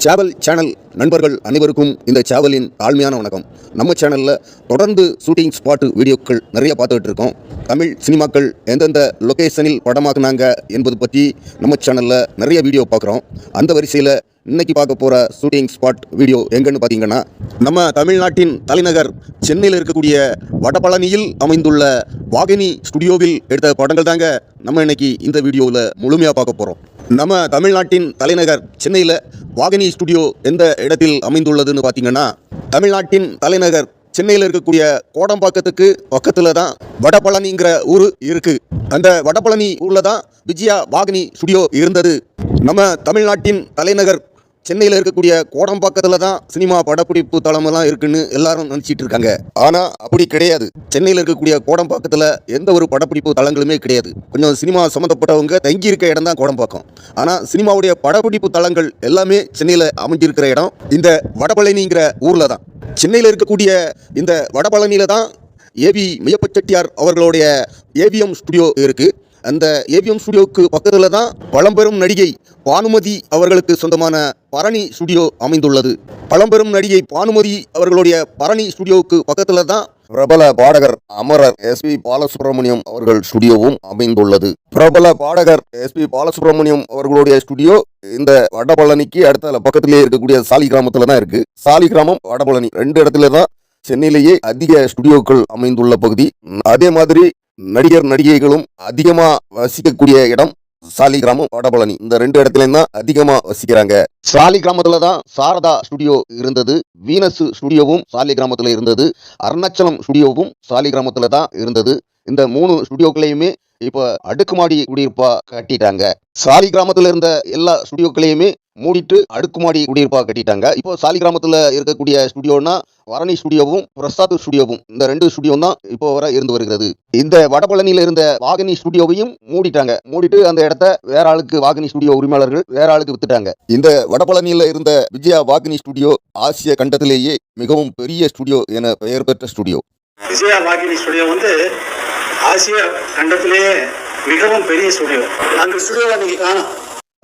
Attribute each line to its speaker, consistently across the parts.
Speaker 1: சேவல் சேனல் நண்பர்கள் அனைவருக்கும் இந்த சேவலின் தாழ்மையான வணக்கம். நம்ம சேனலில் தொடர்ந்து ஷூட்டிங் ஸ்பாட்டு வீடியோக்கள் நிறைய பார்த்துக்கிட்டு இருக்கோம். தமிழ் சினிமாக்கள் எந்தெந்த லொக்கேஷனில் படமாக்குனாங்க என்பது பற்றி நம்ம சேனலில் நிறைய வீடியோ பார்க்குறோம். அந்த வரிசையில் இன்றைக்கி பார்க்க போகிற ஷூட்டிங் ஸ்பாட் வீடியோ எங்கன்னு பார்த்தீங்கன்னா, நம்ம தமிழ்நாட்டின் தலைநகர் சென்னையில் இருக்கக்கூடிய வடபழனியில் அமைந்துள்ள வாகினி ஸ்டுடியோவில் எடுத்த படங்கள் தாங்க நம்ம இன்னைக்கு இந்த வீடியோவில் முழுமையாக பார்க்க போகிறோம். நம்ம தமிழ்நாட்டின் தலைநகர் சென்னையில் வாகினி ஸ்டுடியோ எந்த இடத்தில் அமைந்துள்ளதுன்னு பார்த்தீங்கன்னா, தமிழ்நாட்டின் தலைநகர் சென்னையில் இருக்கக்கூடிய கோடம்பாக்கத்துக்கு பக்கத்தில் தான் வடபழனிங்கிற ஊர் இருக்குது. அந்த வடபழனி ஊரில் தான் விஜயா வாகினி ஸ்டுடியோ இருந்தது. நம்ம தமிழ்நாட்டின் தலைநகர் சென்னையில் இருக்கக்கூடிய கோடம்பாக்கத்தில் தான் சினிமா படப்பிடிப்பு தளமெல்லாம் இருக்குன்னு எல்லாரும் நினச்சிட்டு இருக்காங்க. ஆனால் அப்படி கிடையாது. சென்னையில் இருக்கக்கூடிய கோடம்பாக்கத்தில் எந்த ஒரு படப்பிடிப்பு தளங்களுமே கிடையாது. கொஞ்சம் சினிமா சம்மந்தப்பட்டவங்க தங்கி இருக்க இடம் தான் கோடம்பாக்கம். ஆனால் சினிமாவுடைய படப்பிடிப்பு தளங்கள் எல்லாமே சென்னையில் அமைஞ்சிருக்கிற இடம் இந்த வடபழனிங்கிற ஊரில் தான். சென்னையில் இருக்கக்கூடிய இந்த வடபழனியில் தான் ஏவி மெய்யப்ப செட்டியார் அவர்களுடைய ஏவிஎம் ஸ்டுடியோ இருக்குது. அந்த ஏவிஎம் ஸ்டுடியோவுக்கு பக்கத்தில் தான் பழம்பெரும் நடிகை பானுமதி அவர்களுக்கு சொந்தமான பரணி ஸ்டுடியோ அமைந்துள்ளது. பழம்பெரும் நடிகை பானுமதி அவர்களுடைய பரணி ஸ்டுடியோவுக்கு பக்கத்தில் தான் பிரபல பாடகர் அமரர் எஸ்பி பாலசுப்ரமணியம் அவர்கள் ஸ்டுடியோவும் அமைந்துள்ளது. பிரபல பாடகர் எஸ்பி பாலசுப்ரமணியம் அவர்களுடைய ஸ்டுடியோ இந்த வடபழனிக்கு அடுத்த பக்கத்திலேயே இருக்கக்கூடிய சாலி கிராமத்தில் தான் இருக்கு. சாலி கிராமம் வடபழனி ரெண்டு இடத்துல தான் சென்னையிலேயே அதிக ஸ்டுடியோக்கள் அமைந்துள்ள பகுதி. அதே மாதிரி நடிகர் நடிகைகளும் அதிகமாக வசிக்கக்கூடிய இடம் சாலி கிராமம் வடபழனி. இந்த ரெண்டு இடத்துலையும் தான் அதிகமாக வசிக்கிறாங்க. சாலி கிராமத்துல தான் சாரதா ஸ்டுடியோ இருந்தது. வீனஸ் ஸ்டுடியோவும் சாலி கிராமத்துல இருந்தது. அருணாச்சலம் ஸ்டுடியோவும் சாலி கிராமத்துல தான் இருந்தது. இந்த 3 ஸ்டுடியோக்களையுமே இப்போ அடுக்குமாடி குடியிருப்பா கட்டிட்டாங்க. சாலி கிராமத்துல இருந்த எல்லா ஸ்டுடியோக்களையுமே மூடிட்டு அடுக்குமாடி குடியிருப்பா கட்டிட்டாங்க. இப்போ சாலி கிராமத்துல இருக்கக்கூடிய ஸ்டுடியோனா வரணி ஸ்டுடியோவும் பிரசாத் ஸ்டுடியோவும், இந்த 2 ஸ்டுடியோ தான் இப்போ வர இருந்து வருகிறது. இந்த வடபழனியில இருந்த வாகினி ஸ்டுடியோவையும் மூடிட்டாங்க. மூடிட்டு அந்த இடத்த வேற ஆளுக்கு, வாகினி ஸ்டுடியோ உரிமையாளர்கள் வேற ஆளுக்கு வித்துட்டாங்க. இந்த வடபழனியில இருந்த விஜயா வாகினி ஸ்டுடியோ ஆசிய கண்டத்திலேயே மிகவும் பெரிய ஸ்டுடியோ என பெயர் பெற்ற ஸ்டுடியோ.
Speaker 2: விஜயா வாகினி ஸ்டுடியோ வந்து ஆசிய கண்டத்திலேயே மிகவும் பெரிய ஸ்டுடியோ. அந்த ஸ்டுடியோவை நீங்க காணும்.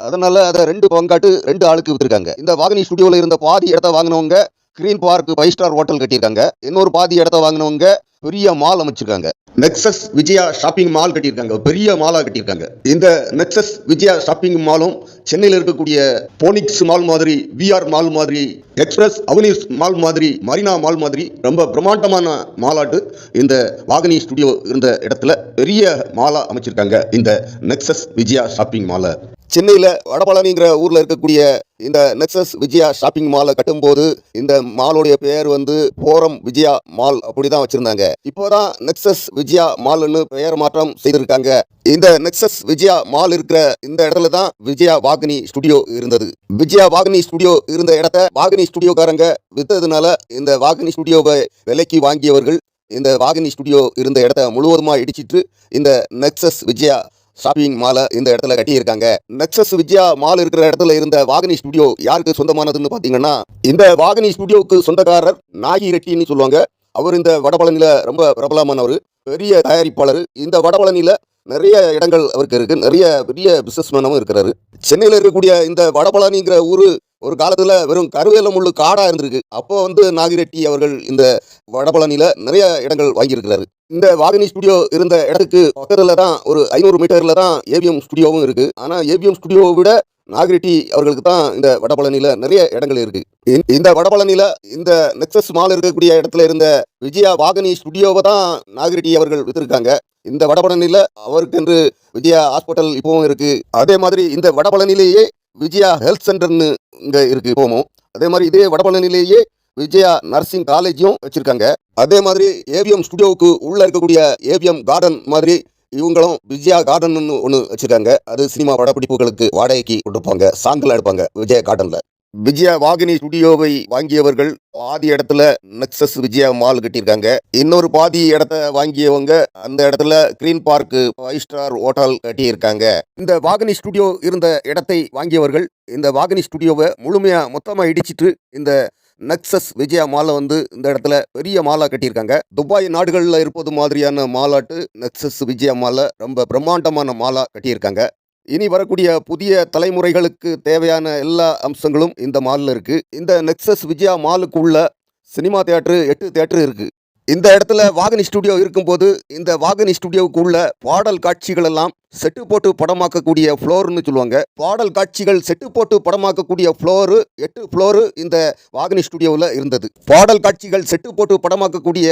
Speaker 1: அதனால அதை 2 பங்காட்டு 2 ஆளுக்கு வித்துருக்காங்க. இந்த வாகினி ஸ்டுடியோல இருந்த பாதி இடத்த வாங்கினவங்க கிரீன் பார்க் 5 ஸ்டார் ஹோட்டல் கட்டியிருக்காங்க. இன்னொரு பாதி இடத்த வாங்கினவங்க பெரிய மால் அமைச்சிருக்காங்க. நெக்ஸஸ் விஜயா ஷாப்பிங் மால் கட்டியிருக்காங்க. பெரிய மாலா கட்டியிருக்காங்க. இந்த நெக்ஸஸ் விஜயா ஷாப்பிங் மாலும் சென்னையில் இருக்கக்கூடிய போனிக்ஸ் மால் மாதிரி, விஆர் மால் மாதிரி, எக்ஸ்பிரஸ் அவென்யூஸ் மால் மாதிரி, மரீனா மால் மாதிரி ரொம்ப பிரம்மாண்டமான மாலாட்டு இந்த வாகினி ஸ்டுடியோ இருந்த இடத்துல பெரிய மாலா அமைச்சிருக்காங்க. இந்த நெக்ஸஸ் விஜயா ஷாப்பிங் மாலை சென்னையில் வடபழனிங்கிற ஊரில் இருக்கக்கூடிய இந்த நெக்ஸஸ் விஜயா ஷாப்பிங் மாலை கட்டும்போது இந்த மாலோடைய பெயர் வந்து போரம் விஜயா மால் அப்படிதான் வச்சிருந்தாங்க. இப்போதான் நெக்ஸஸ் விஜயா மால்னு பெயர் மாற்றம் செய்திருக்காங்க. இந்த நெக்ஸஸ் விஜயா மால் இருக்கிற இந்த இடத்துல தான் விஜயா வாகினி ஸ்டுடியோ இருந்தது. விஜயா வாகினி ஸ்டுடியோ இருந்த இடத்த வாகினி ஸ்டுடியோக்காரங்க வித்ததுனால இந்த வாகினி ஸ்டுடியோவை விலைக்கு வாங்கியவர்கள் இந்த வாகினி ஸ்டுடியோ இருந்த இடத்த முழுவதுமாக இடிச்சிட்டு இந்த நெக்ஸஸ் விஜயா ஷாப்பிங் மாலை இந்த இடத்துல கட்டியிருக்காங்க. நெக்ஸஸ் விஜயா மால் இருக்கிற இடத்துல இருந்த வாகினி ஸ்டுடியோ யாருக்கு சொந்தமானதுன்னு பார்த்தீங்கன்னா, இந்த வாகினி ஸ்டுடியோவுக்கு சொந்தக்காரர் நாகி ரெட்டின்னு சொல்லுவாங்க. அவர் இந்த வடபழனியில் ரொம்ப பிரபலமானவர், பெரிய தயாரிப்பாளர். இந்த வடபழனியில் நிறைய இடங்கள் அவருக்கு இருக்குது. நிறைய பெரிய பிஸ்னஸ்மேனாகவும் இருக்கிறாரு. சென்னையில் இருக்கக்கூடிய இந்த வடபழனிங்கிற ஊர் ஒரு காலத்தில் வெறும் கருவேல முள்ளு காடாக இருந்திருக்கு. அப்போ நாகிரெட்டி அவர்கள் இந்த வடபழனியில் நிறைய இடங்கள் வாங்கியிருக்கிறாரு. இந்த வாகினி ஸ்டுடியோ இருந்த இடத்துக்கு பக்கத்தில் தான் ஒரு 500 மீட்டரில் தான் ஏவிஎம் ஸ்டுடியோவும் இருக்குது. ஆனால் ஏவிஎம் ஸ்டுடியோவை விட நாகிரெட்டி அவர்களுக்கு தான் இந்த வடபழனியில் நிறைய இடங்கள் இருக்கு. இந்த வடபழனியில் இந்த நெக்ஸஸ் மால் இருக்கக்கூடிய இடத்துல இருந்த விஜயா வாகினி ஸ்டுடியோவை தான் நாகிரெட்டி அவர்கள் வித்திருக்காங்க. இந்த வடபழனியில் அவருக்கென்று விஜயா ஹாஸ்பிட்டல் இப்பவும் இருக்கு. அதே மாதிரி இந்த வடபழனிலேயே விஜயா ஹெல்த் சென்டர்னு இங்கே இருக்கு இப்போவும். அதே மாதிரி இதே வடபழனிலேயே விஜயா நர்சிங் காலேஜும் வச்சிருக்காங்க. அதே மாதிரி ஏவிஎம் ஸ்டுடியோவுக்கு உள்ள இருக்கக்கூடிய ஏவிஎம் கார்டன் மாதிரி இவங்களும் விஜயா கார்டன் ஒன்று வச்சிருக்காங்க. அது சினிமா படப்பிடிப்புகளுக்கு வாடகைக்கு கொடுப்பாங்க, சாங்கில் எடுப்பாங்க விஜயா கார்டன்ல. விஜயா வாகினி ஸ்டுடியோவை வாங்கியவர்கள் பாதி இடத்துல நெக்ஸஸ் விஜயா மால் கட்டியிருக்காங்க. இன்னொரு பாதி இடத்த வாங்கியவங்க அந்த இடத்துல கிரீன் பார்க் 5 ஸ்டார் ஹோட்டல் கட்டியிருக்காங்க. இந்த வாகினி ஸ்டுடியோ இருந்த இடத்தை வாங்கியவர்கள் இந்த வாகினி ஸ்டுடியோவை முழுமையா மொத்தமா இடிச்சிட்டு இந்த நெக்ஸஸ் விஜயா மாலை இந்த இடத்துல பெரிய மாலா கட்டியிருக்காங்க. துபாய் நாடுகளில் இருப்பது மாதிரியான மாலாட்டு நெக்ஸஸ் விஜயா மாலை ரொம்ப பிரம்மாண்டமான மாலா கட்டியிருக்காங்க. இனி வரக்கூடிய புதிய தலைமுறைகளுக்கு தேவையான எல்லா அம்சங்களும் இந்த மாலில் இருக்குது. இந்த நெக்ஸஸ் விஜயா மாலுக்கு உள்ள சினிமா தியேட்டரு 8 தியேட்டரு இருக்குது. இந்த இடத்துல வாகினி ஸ்டுடியோ இருக்கும்போது இந்த வாகினி ஸ்டுடியோவுக்கு உள்ள பாடல் காட்சிகள் எல்லாம் செட்டு போட்டு படமாக்கக்கூடிய ஃப்ளோர்னு சொல்லுவாங்க. பாடல் காட்சிகள் செட்டு போட்டு படமாக்கக்கூடிய ஃப்ளோரு 8 ஃப்ளோரு இந்த வாகினி ஸ்டுடியோவில் இருந்தது. பாடல் காட்சிகள் செட்டு போட்டு படமாக்கக்கூடிய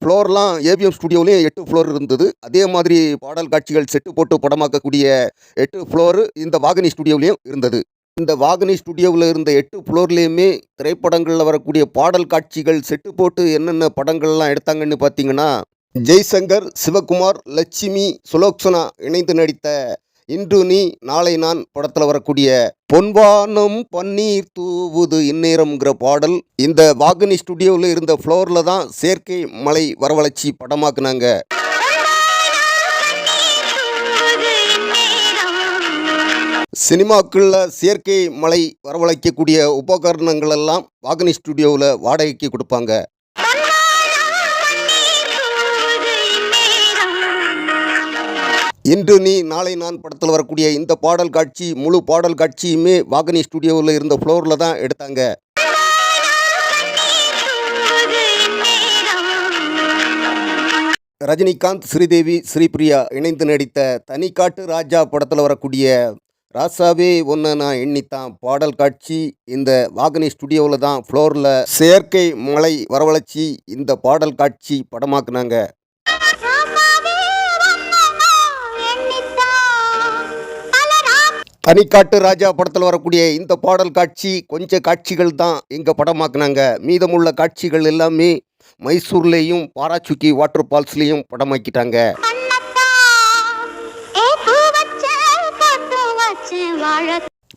Speaker 1: ஃப்ளோர்லாம் ஏவிஎம் ஸ்டுடியோவிலையும் 8 ஃப்ளோர் இருந்தது. அதே மாதிரி பாடல் காட்சிகள் செட்டு போட்டு படமாக்கக்கூடிய 8 ஃப்ளோரு இந்த வாகினி ஸ்டுடியோவிலையும் இருந்தது. இந்த வாகினி ஸ்டுடியோவில் இருந்த 8 ஃப்ளோர்லேயுமே திரைப்படங்களில் வரக்கூடிய பாடல் காட்சிகள் செட்டு போட்டு என்னென்ன படங்கள்லாம் எடுத்தாங்கன்னு பார்த்தீங்கன்னா, ஜெய்சங்கர், சிவகுமார், லட்சுமி, சுலோக்ஷனா இணைந்து நடித்த இன்று நீ நாளை நான் படத்தில் வரக்கூடிய பொன்வானம் பன்னீர் தூவுது இந்நேரம்ங்கிற பாடல் இந்த வாகினி ஸ்டுடியோவில் இருந்த ஃப்ளோரில் தான் செயற்கை மலை வரவழைச்சி படமாக்குனாங்க. சினிமாக்குள்ள செயற்கை மலை வரவழைக்கக்கூடிய உபகரணங்கள் எல்லாம் வாகினி ஸ்டுடியோவில் வாடகைக்கு கொடுப்பாங்க. இன்று நீ நாளை நான் படத்தில் வரக்கூடிய இந்த பாடல் காட்சி முழு பாடல் காட்சியுமே வாகினி ஸ்டுடியோவில் இருந்த ஃப்ளோரில் தான் எடுத்தாங்க. ரஜினிகாந்த், ஸ்ரீதேவி, ஸ்ரீபிரியா இணைந்து நடித்த தனிக்காட்டு ராஜா படத்தில் வரக்கூடிய ராசாவே ஒன்று நான் எண்ணித்தான் பாடல் காட்சி இந்த வாகினி ஸ்டுடியோவில் தான் ஃப்ளோரில் செயற்கை மலை வரவழைச்சி இந்த பாடல் காட்சி படமாக்குனாங்க. தனிக்காட்டு ராஜா படத்தில் வரக்கூடிய இந்த பாடல் காட்சி கொஞ்சம் காட்சிகள் தான் இங்கே படமாக்குனாங்க. மீதமுள்ள காட்சிகள் எல்லாமே மைசூர்லேயும் பாராச்சுக்கி வாட்டர் ஃபால்ஸ்லேயும் படமாக்கிட்டாங்க.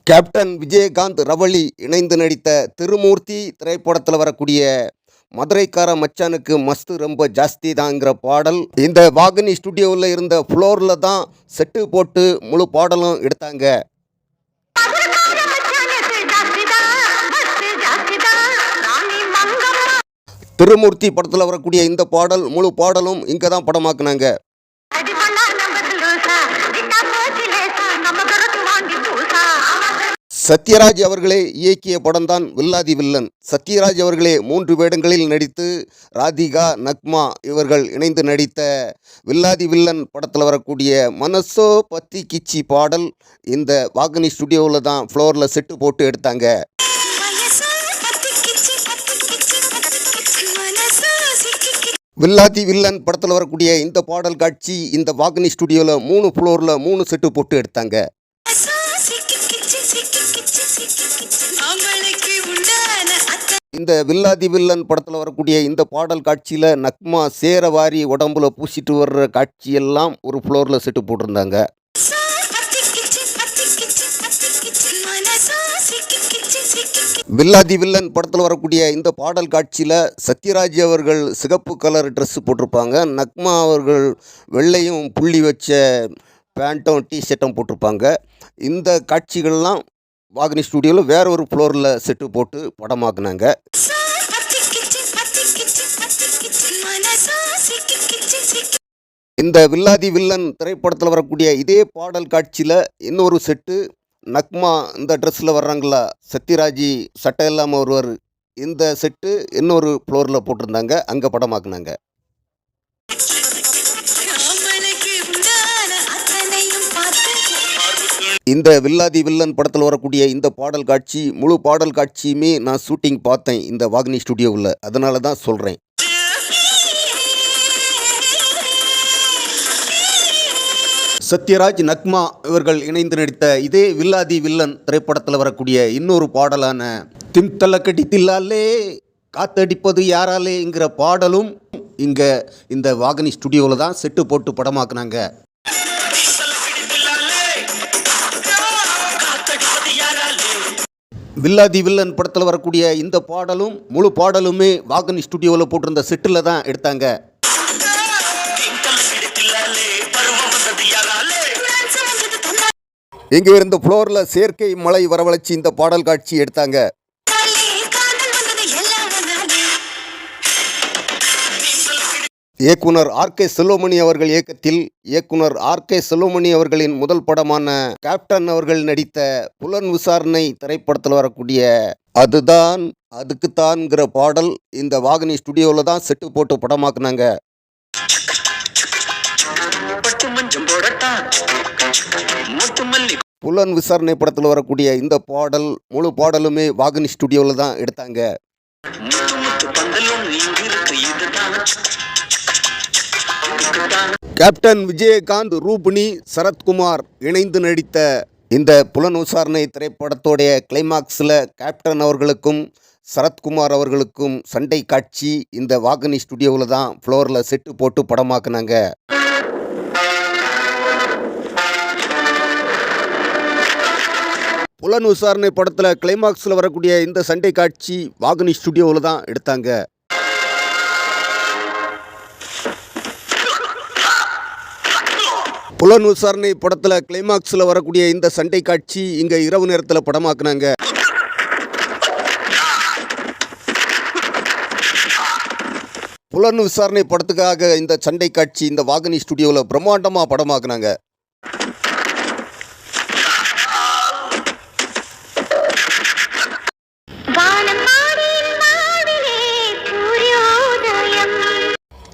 Speaker 1: கேப்டன் விஜயகாந்த், ரவளி இணைந்து நடித்த திருமூர்த்தி திரைப்படத்தில் வரக்கூடிய மதுரைக்கார மச்சானுக்கு மஸ்து ரொம்ப ஜாஸ்தி தாங்கிற பாடல் இந்த வாகினி ஸ்டுடியோவில் இருந்த ஃப்ளோரில் தான் செட்டு போட்டு முழு பாடலும் எடுத்தாங்க. திருமூர்த்தி படத்தில் வரக்கூடிய இந்த பாடல் முழு பாடலும் இங்கே தான் படமாக்குனாங்க. சத்யராஜ் அவர்களே இயக்கிய படம்தான் வில்லாதி வில்லன். சத்யராஜ் அவர்களே 3 வேடங்களில் நடித்து ராதிகா, நக்மா இவர்கள் இணைந்து நடித்த வில்லாதி வில்லன் படத்தில் வரக்கூடிய மனசோ பத்தி கிச்சி பாடல் இந்த வாகினி ஸ்டுடியோவில் தான் ஃப்ளோரில் செட்டு போட்டு எடுத்தாங்க. வில்லாதி வில்லன் படத்தில் வரக்கூடிய இந்த பாடல் காட்சி இந்த வாகினி ஸ்டுடியோவில் 3 ஃப்ளோரில் 3 செட்டு போட்டு எடுத்தாங்க. இந்த வில்லாதி வில்லன் படத்தில் வரக்கூடிய இந்த பாடல் காட்சியில் நக்மா சேரவாரி உடம்புல பூசிட்டு வர்ற காட்சியெல்லாம் ஒரு ஃப்ளோரில் செட்டு போட்டிருந்தாங்க. வில்லாதி வில்லன் படத்தில் வரக்கூடிய இந்த பாடல் காட்சியில் சத்யராஜ் அவர்கள் சிகப்பு கலர் ட்ரெஸ்ஸு போட்டிருப்பாங்க. நக்மா அவர்கள் வெள்ளையும் புள்ளி வச்ச பேண்ட்டும் டிஷர்ட்டும் போட்டிருப்பாங்க. இந்த காட்சிகள்லாம் வாகினி ஸ்டுடியோவில் வேற ஒரு ஃப்ளோரில் செட்டு போட்டு படமாக்குனாங்க. இந்த வில்லாதி வில்லன் திரைப்படத்தில் வரக்கூடிய இதே பாடல் காட்சியில் இன்னொரு செட்டு நக்மா இந்த ட்ரெஸ்ஸில் வர்றாங்களா, சத்யராஜ் சட்டை இல்லாமல் ஒருவர், இந்த செட்டு இன்னொரு ஃப்ளோரில் போட்டிருந்தாங்க, அங்கே படமாக்குனாங்க. இந்த வில்லாதி வில்லன் படத்தில் வரக்கூடிய இந்த பாடல் காட்சி, முழு பாடல் காட்சியுமே நான் ஷூட்டிங் பார்த்தேன் இந்த வாகினி ஸ்டுடியோவில், அதனால தான் சொல்கிறேன். சத்யராஜ் நக்மா இவர்கள் இணைந்து நடித்த இதே வில்லாதி வில்லன் திரைப்படத்தில் வரக்கூடிய இன்னொரு பாடலான திம்தல கடித்தில்லாலே காத்தடிப்பது யாராலேங்கிற பாடலும் இங்கே இந்த வாகினி ஸ்டுடியோவில் தான் செட்டு போட்டு படமாக்குனாங்க. வில்லாதி வில்லன் படத்தில் வரக்கூடிய இந்த பாடலும் முழு பாடலுமே வாகினி ஸ்டுடியோவில் போட்டிருந்த செட்டில் தான் எடுத்தாங்க. இங்கே இருந்த ஃப்ளோரில் செயற்கை மழை வரவழைச்சி இந்த பாடல் காட்சி எடுத்தாங்க. இயக்குனர் ஆர்.கே. செல்வமணி அவர்கள் இயக்கத்தில் இயக்குனர் ஆர்.கே. செல்வமணி அவர்களின் முதல் படமான கேப்டன் அவர்கள் நடித்த புலன் விசாரணை திரைப்படத்தில் வரக்கூடிய அதுதான் அதுக்குத்தான்ங்கிற பாடல் இந்த வாகினி ஸ்டுடியோவில் தான் செட்டு போட்டு படமாக்குனாங்க. புலன் விசாரணை படத்தில் வரக்கூடிய இந்த பாடல் முழு பாடலுமே வாகினி ஸ்டுடியோவில் தான் எடுத்தாங்க. கேப்டன் விஜயகாந்த், ரூபினி, சரத்குமார் இணைந்து நடித்த இந்த புலன் விசாரணை திரைப்படத்தோடைய கிளைமாக்ஸில் கேப்டன் அவர்களுக்கும் சரத்குமார் அவர்களுக்கும் சண்டை காட்சி இந்த வாகினி ஸ்டுடியோவில் தான் ஃப்ளோரில் செட்டு போட்டு படமாக்குனாங்க. புலன் விசாரணை படத்தில் கிளைமாக்ஸில் வரக்கூடிய இந்த சண்டை காட்சி வாகினி ஸ்டுடியோவில் தான் எடுத்தாங்க. புலன் விசாரணை படத்தில் கிளைமாக்ஸில் வரக்கூடிய இந்த சண்டை காட்சி இங்கே இரவு நேரத்தில் படமாக்குனாங்க. புலன் விசாரணை படத்துக்காக இந்த சண்டை காட்சி இந்த வாகினி ஸ்டுடியோவில் பிரம்மாண்டமாக படமாக்குனாங்க.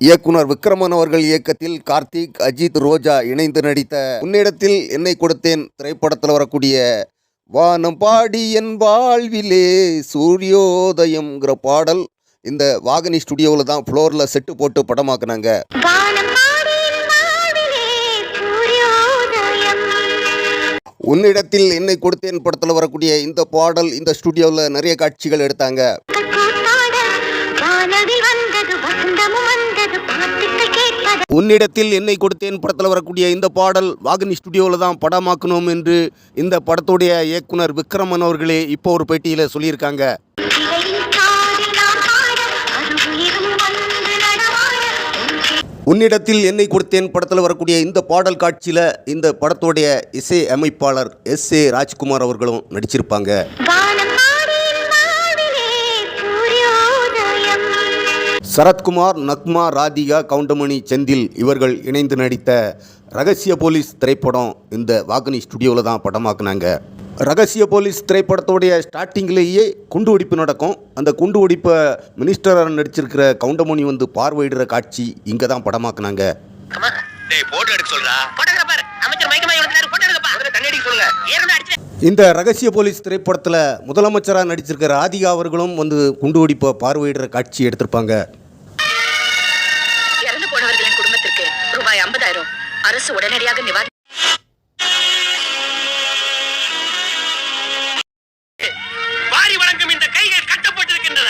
Speaker 1: இயக்குனர் விக்ரமன் அவர்கள் இயக்கத்தில் கார்த்திக், அஜித், ரோஜா இணைந்து நடித்த உன்னிடத்தில் என்னை கொடுத்தேன் திரைப்படத்தில் வரக்கூடிய வானம் பாடி என் வாழ்விலே சூரியோதயம்ங்கிற பாடல் இந்த வாகினி ஸ்டுடியோவில் தான் ஃப்ளோரில் செட்டு போட்டு படமாக்குனாங்க. உன்னிடத்தில் என்னை கொடுத்தேன் படத்தில் வரக்கூடிய இந்த பாடல் இந்த ஸ்டுடியோவில் நிறைய காட்சிகள் எடுத்தாங்க. உன்னிடத்தில் என்னை கொடுத்தேன் படத்தில் வரக்கூடிய இந்த பாடல் வாகினி ஸ்டுடியோவில் தான் படமாக்கணும் என்று இந்த படத்துடைய இயக்குனர் விக்ரமன் அவர்களே இப்போ ஒரு பேட்டியில் சொல்லியிருக்காங்க. உன்னிடத்தில் என்னை கொடுத்தேன் படத்தில் வரக்கூடிய இந்த பாடல் காட்சியில் இந்த படத்துடைய இசை அமைப்பாளர் S.A. ராஜ்குமார் அவர்களும் நடிச்சிருப்பாங்க. சரத்குமார், நக்மா, ராதிகா, கவுண்டமணி, செந்தில் இவர்கள் இணைந்து நடித்த ரகசிய போலீஸ் திரைப்படம் இந்த வாகினி ஸ்டுடியோவில் தான் படமாக்குனாங்க. ரகசிய போலீஸ் திரைப்படத்தோடைய ஸ்டார்டிங்லேயே குண்டு வெடிப்பு நடக்கும். அந்த குண்டு வெடிப்பை மினிஸ்டராக நடிச்சிருக்கிற கவுண்டமணி வந்து பார்வையிடுற காட்சி இங்கே தான் படமாக்குனாங்க. இந்த ரகசிய போலீஸ் திரைப்படத்தில் முதலமைச்சராக நடிச்சிருக்கிற ராதிகா அவர்களும் வந்து குண்டு வெடிப்பை பார்வையிடுற காட்சி எடுத்திருப்பாங்க.
Speaker 3: இறந்து போனவர்களின் குடும்பத்திற்கு ரூபாய் 50,000 அரசு உடனடியாக நிவாரணம். வாரி வழங்கும் இந்த கைகள் கட்டப்பட்டிருக்கின்றன.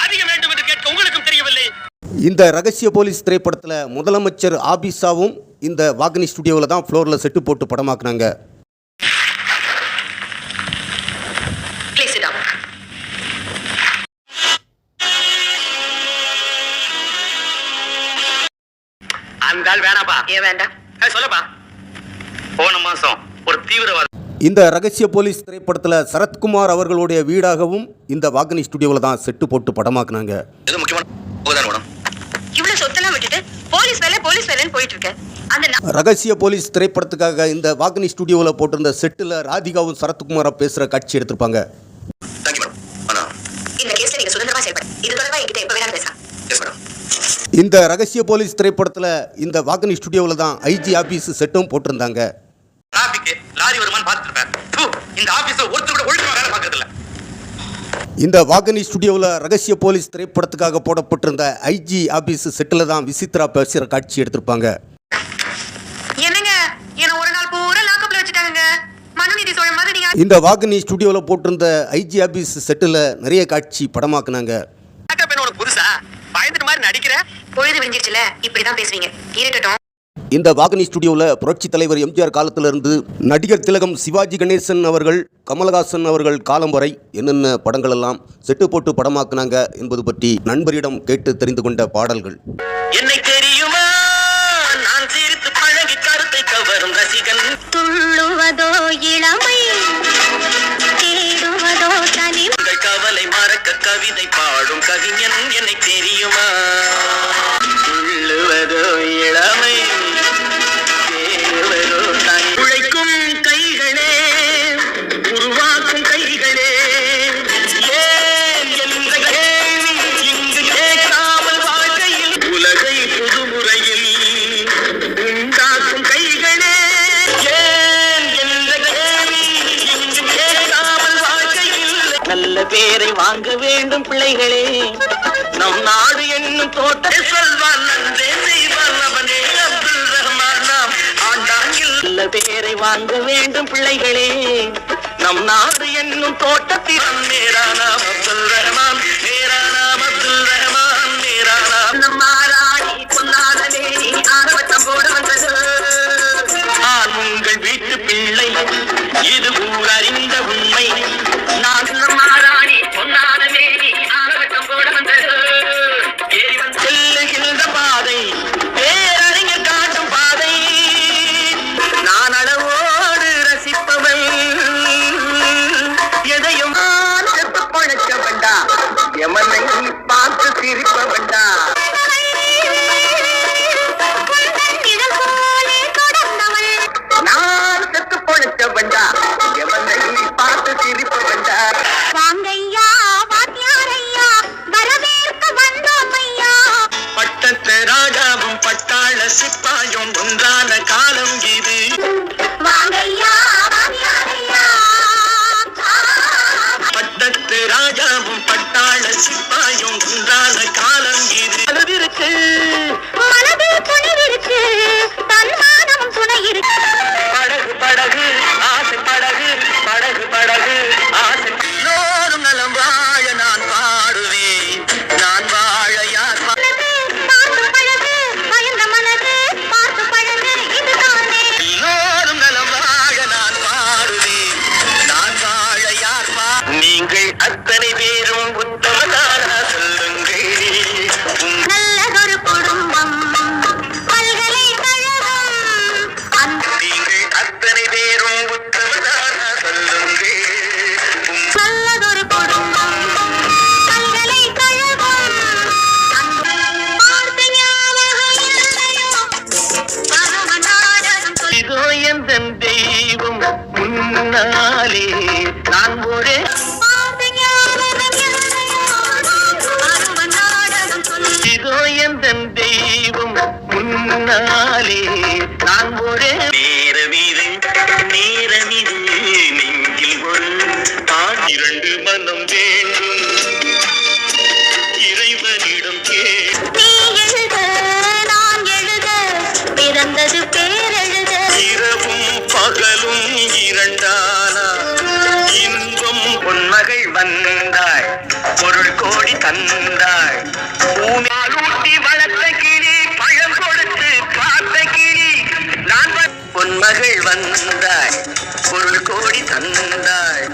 Speaker 3: அதிகம் வேண்டும் என்று கேட்க உங்களுக்கும் தெரியவில்லை.
Speaker 1: இந்த ரகசிய போலீஸ் திரைப்படத்தில் முதலமைச்சர் ஆபிசாவும் இந்த வாகினி ஸ்டுடியோவில் தான் ஃப்ளோரில் செட்டு போட்டு படமாக்குனாங்க. இந்த ரகசிய போலீஸ் திரைப்படத்தில் சரத்குமார் அவர்களுடைய வீடாகவும் இந்த வாகினி ஸ்டுடியோவில் தான் செட்டு போட்டு படமாக்குனாங்க.
Speaker 3: இவ்வளவு சொத்தெல்லாம் விட்டுட்டு போலீஸ் வேலைன்னு போயிட்டு இருக்க.
Speaker 4: அந்த
Speaker 1: ரகசிய போலீஸ் திரைப்படத்துக்காக இந்த வாகினி ஸ்டுடியோவில் போட்டிருந்த செட்டில் ராதிகாவும் சரத்குமாரும் பேசுகிற காட்சி எடுத்திருப்பாங்க.
Speaker 4: இந்த கேஸ்ல நீங்க சுதந்திரமா செயல்பட இது தொடர்பா என்கிட்ட எப்ப வேணாலும் பேசலாம். Yes madam.
Speaker 1: இந்த ரகசிய போலீஸ் திரைப்படத்தில் இந்த வாகினி ஸ்டுடியோவில் தான் ஐஜி ஆபீஸ் செட்டும் போட்டிருந்தாங்க.
Speaker 3: டிராபிக் லாரி வருமான்னு பார்த்துருப்பேன். இந்த ஆபீஸ்ல ஒருத்தர் கூட ஒழுங்கா வேலை பார்க்கறது இல்ல.
Speaker 1: இந்த வாகினி ஸ்டுடியோவில் ரகசிய போலீஸ் திரைப்படத்துக்காக போடப்பட்டிருந்த ஐஜி ஆபீஸ் செட்டில் தான் விசித்ரா பேசுகிற காட்சி எடுத்திருப்பாங்க.
Speaker 4: என்னங்க என்ன ஒரு நாள் பூரா லாக்கப்ல வச்சுட்டாங்க. மனுநீதி சோழன் மாதிரி நீங்க
Speaker 1: இந்த வாகினி ஸ்டுடியோவில் போட்டிருந்த ஐஜி ஆபீஸ் செட்டில் நிறைய காட்சி படமாக்குனாங்க.
Speaker 3: உனக்கு புதுசா பயந்துட்டு மாதிரி நடிக்கிற
Speaker 4: பொழுது விஞ்சிருச்சுல இப்படிதான் பேசுவீங்க. இருட்டட்டும்.
Speaker 1: இந்த வாகினி ஸ்டுடியோவில் புரட்சி தலைவர் எம்ஜிஆர் காலத்திலிருந்து நடிகர் திலகம் சிவாஜி கணேசன் அவர்கள் கமலஹாசன் அவர்கள் காலம் வரை என்னென்ன படங்கள் எல்லாம் செட்டு போட்டு படமாக்குனாங்க என்பது பற்றி நண்பரிடம் கேட்டு தெரிந்து கொண்ட பாடல்கள்.
Speaker 3: என்னை தெரியுமா நான் சிரித்து பழகி கருத்தை கவரும் ரசிகன்.
Speaker 4: துள்ளுவதோ இளமை தேடுவதோ தனி
Speaker 3: உங்கள் கவலை மறக்க கவிதை பாடும் கவிஞன் என்னை தெரியுமா. உள்ளுவதோ இளமை தேடுவதோ தனி. உழைக்கும் கைகளே உருவாக்கும் கைகளே ஏன் என்ற கேள்வி இங்கு கேட்காமல் வாழ்க்கையில் உலகை புதுமுறையில் உண்டாக்கும் கைகளே ஏன் என்ற கேள்வி இங்கு கேட்காமல் வாழ்க்கையில். நல்ல பேரை வாங்க வேண்டும் பிள்ளைகளே. நம் நாடு என்னும் தோட்ட சொல்வான் நன்றே செய்வான் அவனே அப்துல் ரஹ்மான் நாம் ஆண்டாங்கில். நல்ல பேரை வாங்க வேண்டும் பிள்ளைகளே. நம் நாடு என்னும் தோட்டத்தில் மேரா நாம் அப்துல் ரஹ்மான் மேரா நாம் அப்துல் ரஹ்மான் மேரா நாம்.
Speaker 4: நம் மாறாடி பொன்னாதே ஆரவட்டம் போட வந்தது.
Speaker 3: நான் உங்கள் வீட்டு பிள்ளை இது ஊர் அறிந்த உண்மை. நான்
Speaker 4: நம் மாறாடி பொன்னாதே ஆரவட்டம் போட வந்தது.
Speaker 3: செல்லுகின்ற பாதை பேரறிஞர் காட்டும் பாதை. நான் அளவோடு ரசிப்பவன் எதையும் பழக்க வேண்டா எமனை பார்த்து சிரிப்ப வேண்டா. நான் செத்து பழக்க வேண்டா எமனை பார்த்து சிரிப்ப வேண்டா.
Speaker 4: வாங்கையா வாத்தியாரையா வரவேற்க வந்தோம் ஐயா.
Speaker 3: பட்டத்து ராஜாவும் பட்டாள சிப்பாயும் ஒன்றான காலம் இது.
Speaker 4: வாங்கையா வாத்தியாரையா.
Speaker 3: பட்டத்து ராஜாவும் பட்டாள சிப்பாயும் ஒன்றான காலம் இது. அளவிற்கு
Speaker 4: மனதில் துணிவிருக்கு தன்மானம் துணை இருக்கு.
Speaker 3: படகு படகு ஆசை படகு படகு படகு ஆசை. எல்லோரும் நலம் வாழ நான் பாடுவேன். நான் வாழ யார்
Speaker 4: பார்த்து பழகு பயந்த மனது பார்த்து பழகு இதுதானே.
Speaker 3: எல்லோரும் நலம் வாழ நான் பாடுவேன். நான் வாழ யார் நீங்கள் அத்தனை பேரும் உத்தமதானா சொல்லுங்கள்.
Speaker 4: நல்லதொரு குடும்பம் பல்கலைக்கழகம்
Speaker 3: நீங்கள் அத்தனை பேரும் உத்தமதானா சொல்லுங்கள்.
Speaker 4: நல்லதொரு குடும்பம் பல்கலைக்கழகம் பார்த்த ஞாபகம் இல்லையோ பருவ நாடகம் சொல்லி
Speaker 3: இதோ எந்த தெய்வம் முன்னாலே நான் ஒரே.
Speaker 4: பார்த்த ஞாபகம் இல்லையோ பருவ நாடகம் சொல்லி
Speaker 3: இதோ எந்த தெய்வம் முன்னாலே நான் ஒரே. நேரமிது நேரமிது நெஞ்சில் ஒரு இரண்டு மனம் வேண்டும் இறைவனிடம்
Speaker 4: நீ எழுத நான் எழுத பிறந்தது பேரெழுத.
Speaker 3: இரவும் பகலும் இரண்டானா இன்பம். பொன்மகள் வந்தாள் பொருள் கோடி தந்தாள். பூமியாலூட்டி வளர்த்த கிளி பழம் கொடுத்து பார்த்த கிளி நான். பொன்மகள் வந்தாள் பொருள் கோடி தந்தாள்.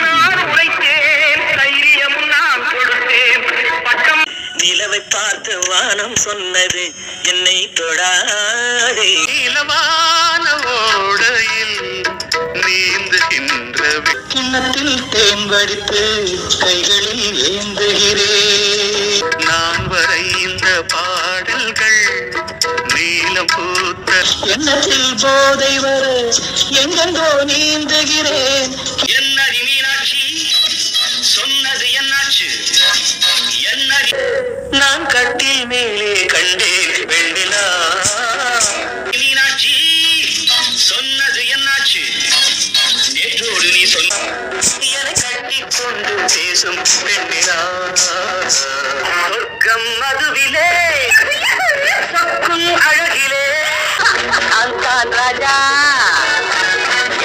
Speaker 3: நான் உழைத்தேன் தைரியமும் நான் கொடுத்தேன் பட்டம். நிலவை பார்த்து வானம் சொன்னது என்னை தொடாதே. நீலவான ஓடையில் நீந்துகின்ற கிண்ணத்தில் தேன் வடித்து கைகளில் ஏந்துகிறேன். நான் வரைந்த பாடல்கள் நீலம் எண்ணத்தில் போதை வர எங்கெங்கோ நீந்துகிறேன். என்னடி மீனாட்சி சொன்னது என்னாச்சு? என்னடி நான் கட்டில் மேலே கண்டேன் வெண்ணிலா. மீனாட்சி சொன்னது என்னாச்சு? நேற்றோடு நீ சொன்ன என கட்டிக் கொண்டு பேசும் வெண்ணிலா. சொர்க்கம் மதுவிலே சொக்கும் அழகிலே அந்தான் ராஜா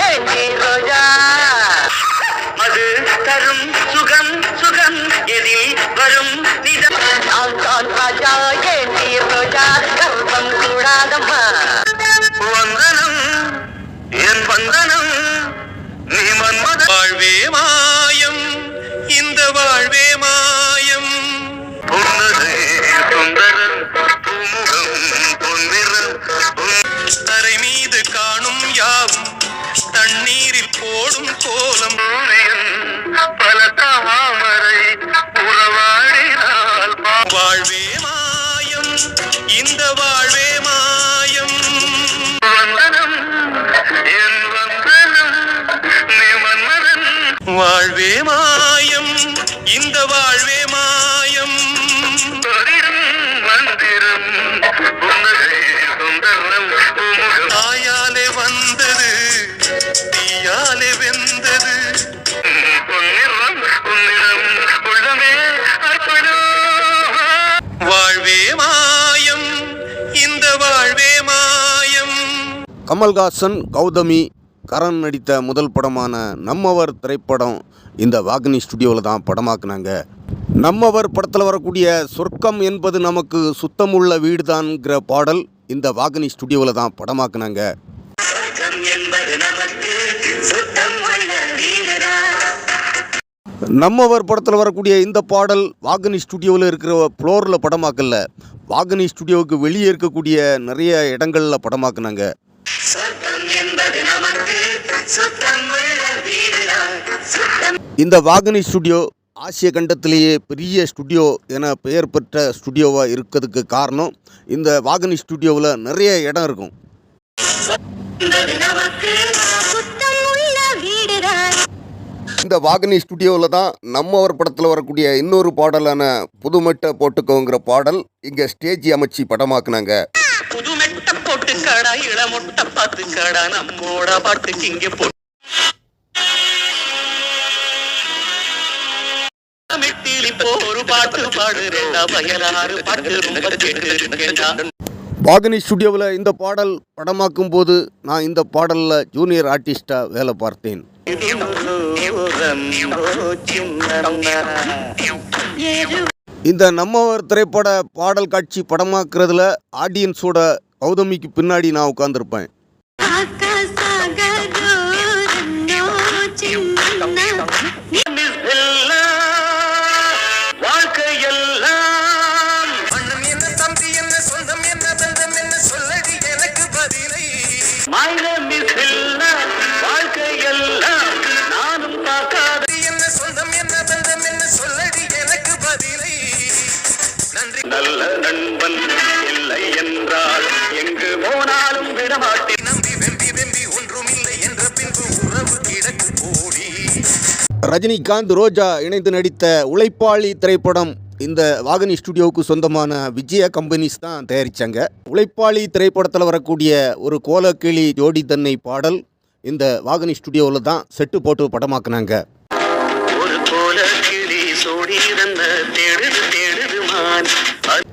Speaker 3: ஏண்டி ரோஜா. மது தரும் சுகம் சுகம் எதில் வரும் நிதம். அந்தான் ராஜா ஏண்டி ரோஜா கர்ப்பம் கூடாதம்மா. வந்தனம் என் வந்தனம் நீ மன்மத. வாழ்வே மாயம் இந்த வாழ்வே மாயம். பொன்னதே சுந்தரம் பூமுகம் பொன்னிறம். தரை மீது காணும் யாவும் தண்ணீரில் போடும் கோலம். பல தாமரை உறவாடினால் வாழ்வே மாயம் இந்த வாழ்வே மாயம். வந்தனம் என் வந்தனம் நீ மன்மதன். வாழ்வே மாயம் இந்த வாழ்வே மாயம். மந்திரம் புன்னகை சுந்தரம் பூமுகம். தாயாலே வந்தது தீயாலே வெந்தது. பொன்னிறம் உன்னிடம் உள்ளமே அர்ப்பணம். வாழ்வே மாயம் இந்த வாழ்வே மாயம்.
Speaker 1: கமல்ஹாசன் கௌதமி கரண் நடித்த முதல் படமான நம்மவர் திரைப்படம் இந்த வாகினி ஸ்டுடியோவில் தான் படமாக்குனாங்க. நம்மவர் படத்தில் வரக்கூடிய சொர்க்கம் என்பது நமக்கு சுத்தமுள்ள வீடுதான்ங்கிற பாடல் இந்த வாகினி ஸ்டுடியோவில் தான் படமாக்குனாங்க. நம்மவர் படத்தில் வரக்கூடிய இந்த பாடல் வாகினி ஸ்டுடியோவில் இருக்கிற ஃப்ளோரில் படமாக்கல, வாகினி ஸ்டுடியோவுக்கு வெளியே இருக்கக்கூடிய நிறைய இடங்களில் படமாக்குனாங்க. இந்த வாகினி ஸ்டுடியோ ஆசிய கண்டத்திலேயே பெரிய ஸ்டுடியோ என பெயர் பெற்ற ஸ்டுடியோவாக இருக்கிறதுக்கு காரணம் இந்த வாகினி ஸ்டுடியோவில் நிறைய இடம் இருக்கும். இந்த வாகினி ஸ்டுடியோவில் தான் நம்மவர் படத்தில் வரக்கூடிய இன்னொரு பாடலான புதுமெட்டை போட்டுக்கோங்கிற பாடல் இங்கே ஸ்டேஜ் அமைச்சு படமாக்குனாங்க.
Speaker 3: புதுமெட்டை போட்டுக்காடா இளமொட்டை பார்த்துக்காடா நம்மோட பாட்டுக்கு இங்கே போட்டு ஒரு பாட்டு பாடுறேன்டா வயலாறு பாட்டு ரொம்ப கேட்டுருக்கேன்டா.
Speaker 1: வாகினி ஸ்டுடியோவில் இந்த பாடல் படமாக்கும் போது நான் இந்த பாடலில் ஜூனியர் ஆர்டிஸ்டாக வேலை பார்த்தேன். இந்த நம்மவர் திரைப்பட பாடல் காட்சி படமாக்குறதுல ஆடியன்ஸோட கௌதமிக்கு பின்னாடி நான் உட்கார்ந்துருப்பேன்.
Speaker 3: நல்ல நண்பன் இல்லை என்றால் எங்கு போனாலும் விடமாட்டேன். நம்பி வெம்பி வெம்பி ஒன்றும் இல்லை என்ற பின்பு உறவு கிடக்கு போடி.
Speaker 1: ரஜினிகாந்த் ரோஜா இணைந்து நடித்த உழைப்பாளி திரைப்படம் இந்த வாகினி ஸ்டுடியோவுக்கு சொந்தமான விஜய கம்பெனிஸ் தான் தயாரித்தாங்க. உழைப்பாளி திரைப்படத்தில் வரக்கூடிய ஒரு கோலக்கிளி ஜோடி தன்னை பாடல் இந்த வாகினி ஸ்டுடியோவில் தான் செட்டு போட்டு படமாக்குனாங்க.
Speaker 3: ஒரு கோலக்கிளி சோடி தேடுது தேடுது மான்.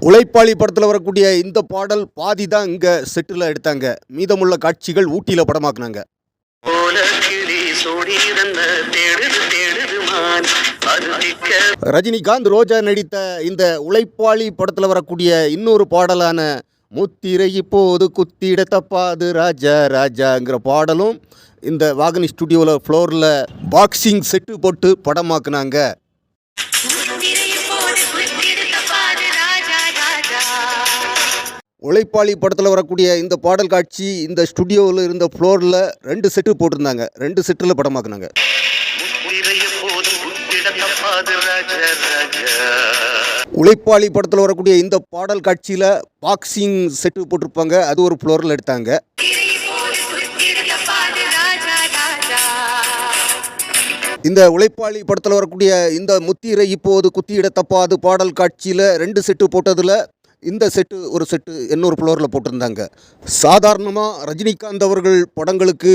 Speaker 1: உழைப்பாளி படத்தில் வரக்கூடிய இந்த பாடல் பாதி தான் இங்கே செட்டில் எடுத்தாங்க, மீதமுள்ள காட்சிகள் ஊட்டியில் படமாக்குனாங்க. ரஜினிகாந்த் ரோஜா நடித்த இந்த உழைப்பாளி படத்தில் வரக்கூடிய இன்னொரு பாடலான முத்திரை இப்போது குத்திட தப்பாது ராஜா ராஜாங்கிற பாடலும் இந்த வாகினி ஸ்டுடியோவில் ஃப்ளோரில் பாக்ஸிங் செட்டு போட்டு படமாக்குனாங்க. உழைப்பாளி படத்தில் வரக்கூடிய இந்த பாடல் காட்சி இந்த ஸ்டுடியோவில் இருந்த ஃப்ளோரில் 2 செட்டு போட்டிருந்தாங்க, 2 செட்டில் படமாக்குனாங்க.
Speaker 3: முத்திரை எப்போது குத்திட தப்பாது ராஜா ராஜா.
Speaker 1: உழைப்பாளி படத்தில் வரக்கூடிய இந்த பாடல் காட்சியில் பாக்ஸிங் செட்டு போட்டிருப்பாங்க. அது ஒரு ஃப்ளோரில் எடுத்தாங்க. இந்த உழைப்பாளி படத்தில் வரக்கூடிய இந்த முத்திரை இப்போது குத்தியிட தப்பாது பாடல் காட்சியில் 2 செட்டு போட்டதில் இந்த செட்டு ஒரு செட்டு இன்னொரு ஃப்ளோரில் போட்டிருந்தாங்க. சாதாரணமாக ரஜினிகாந்த் அவர்கள் படங்களுக்கு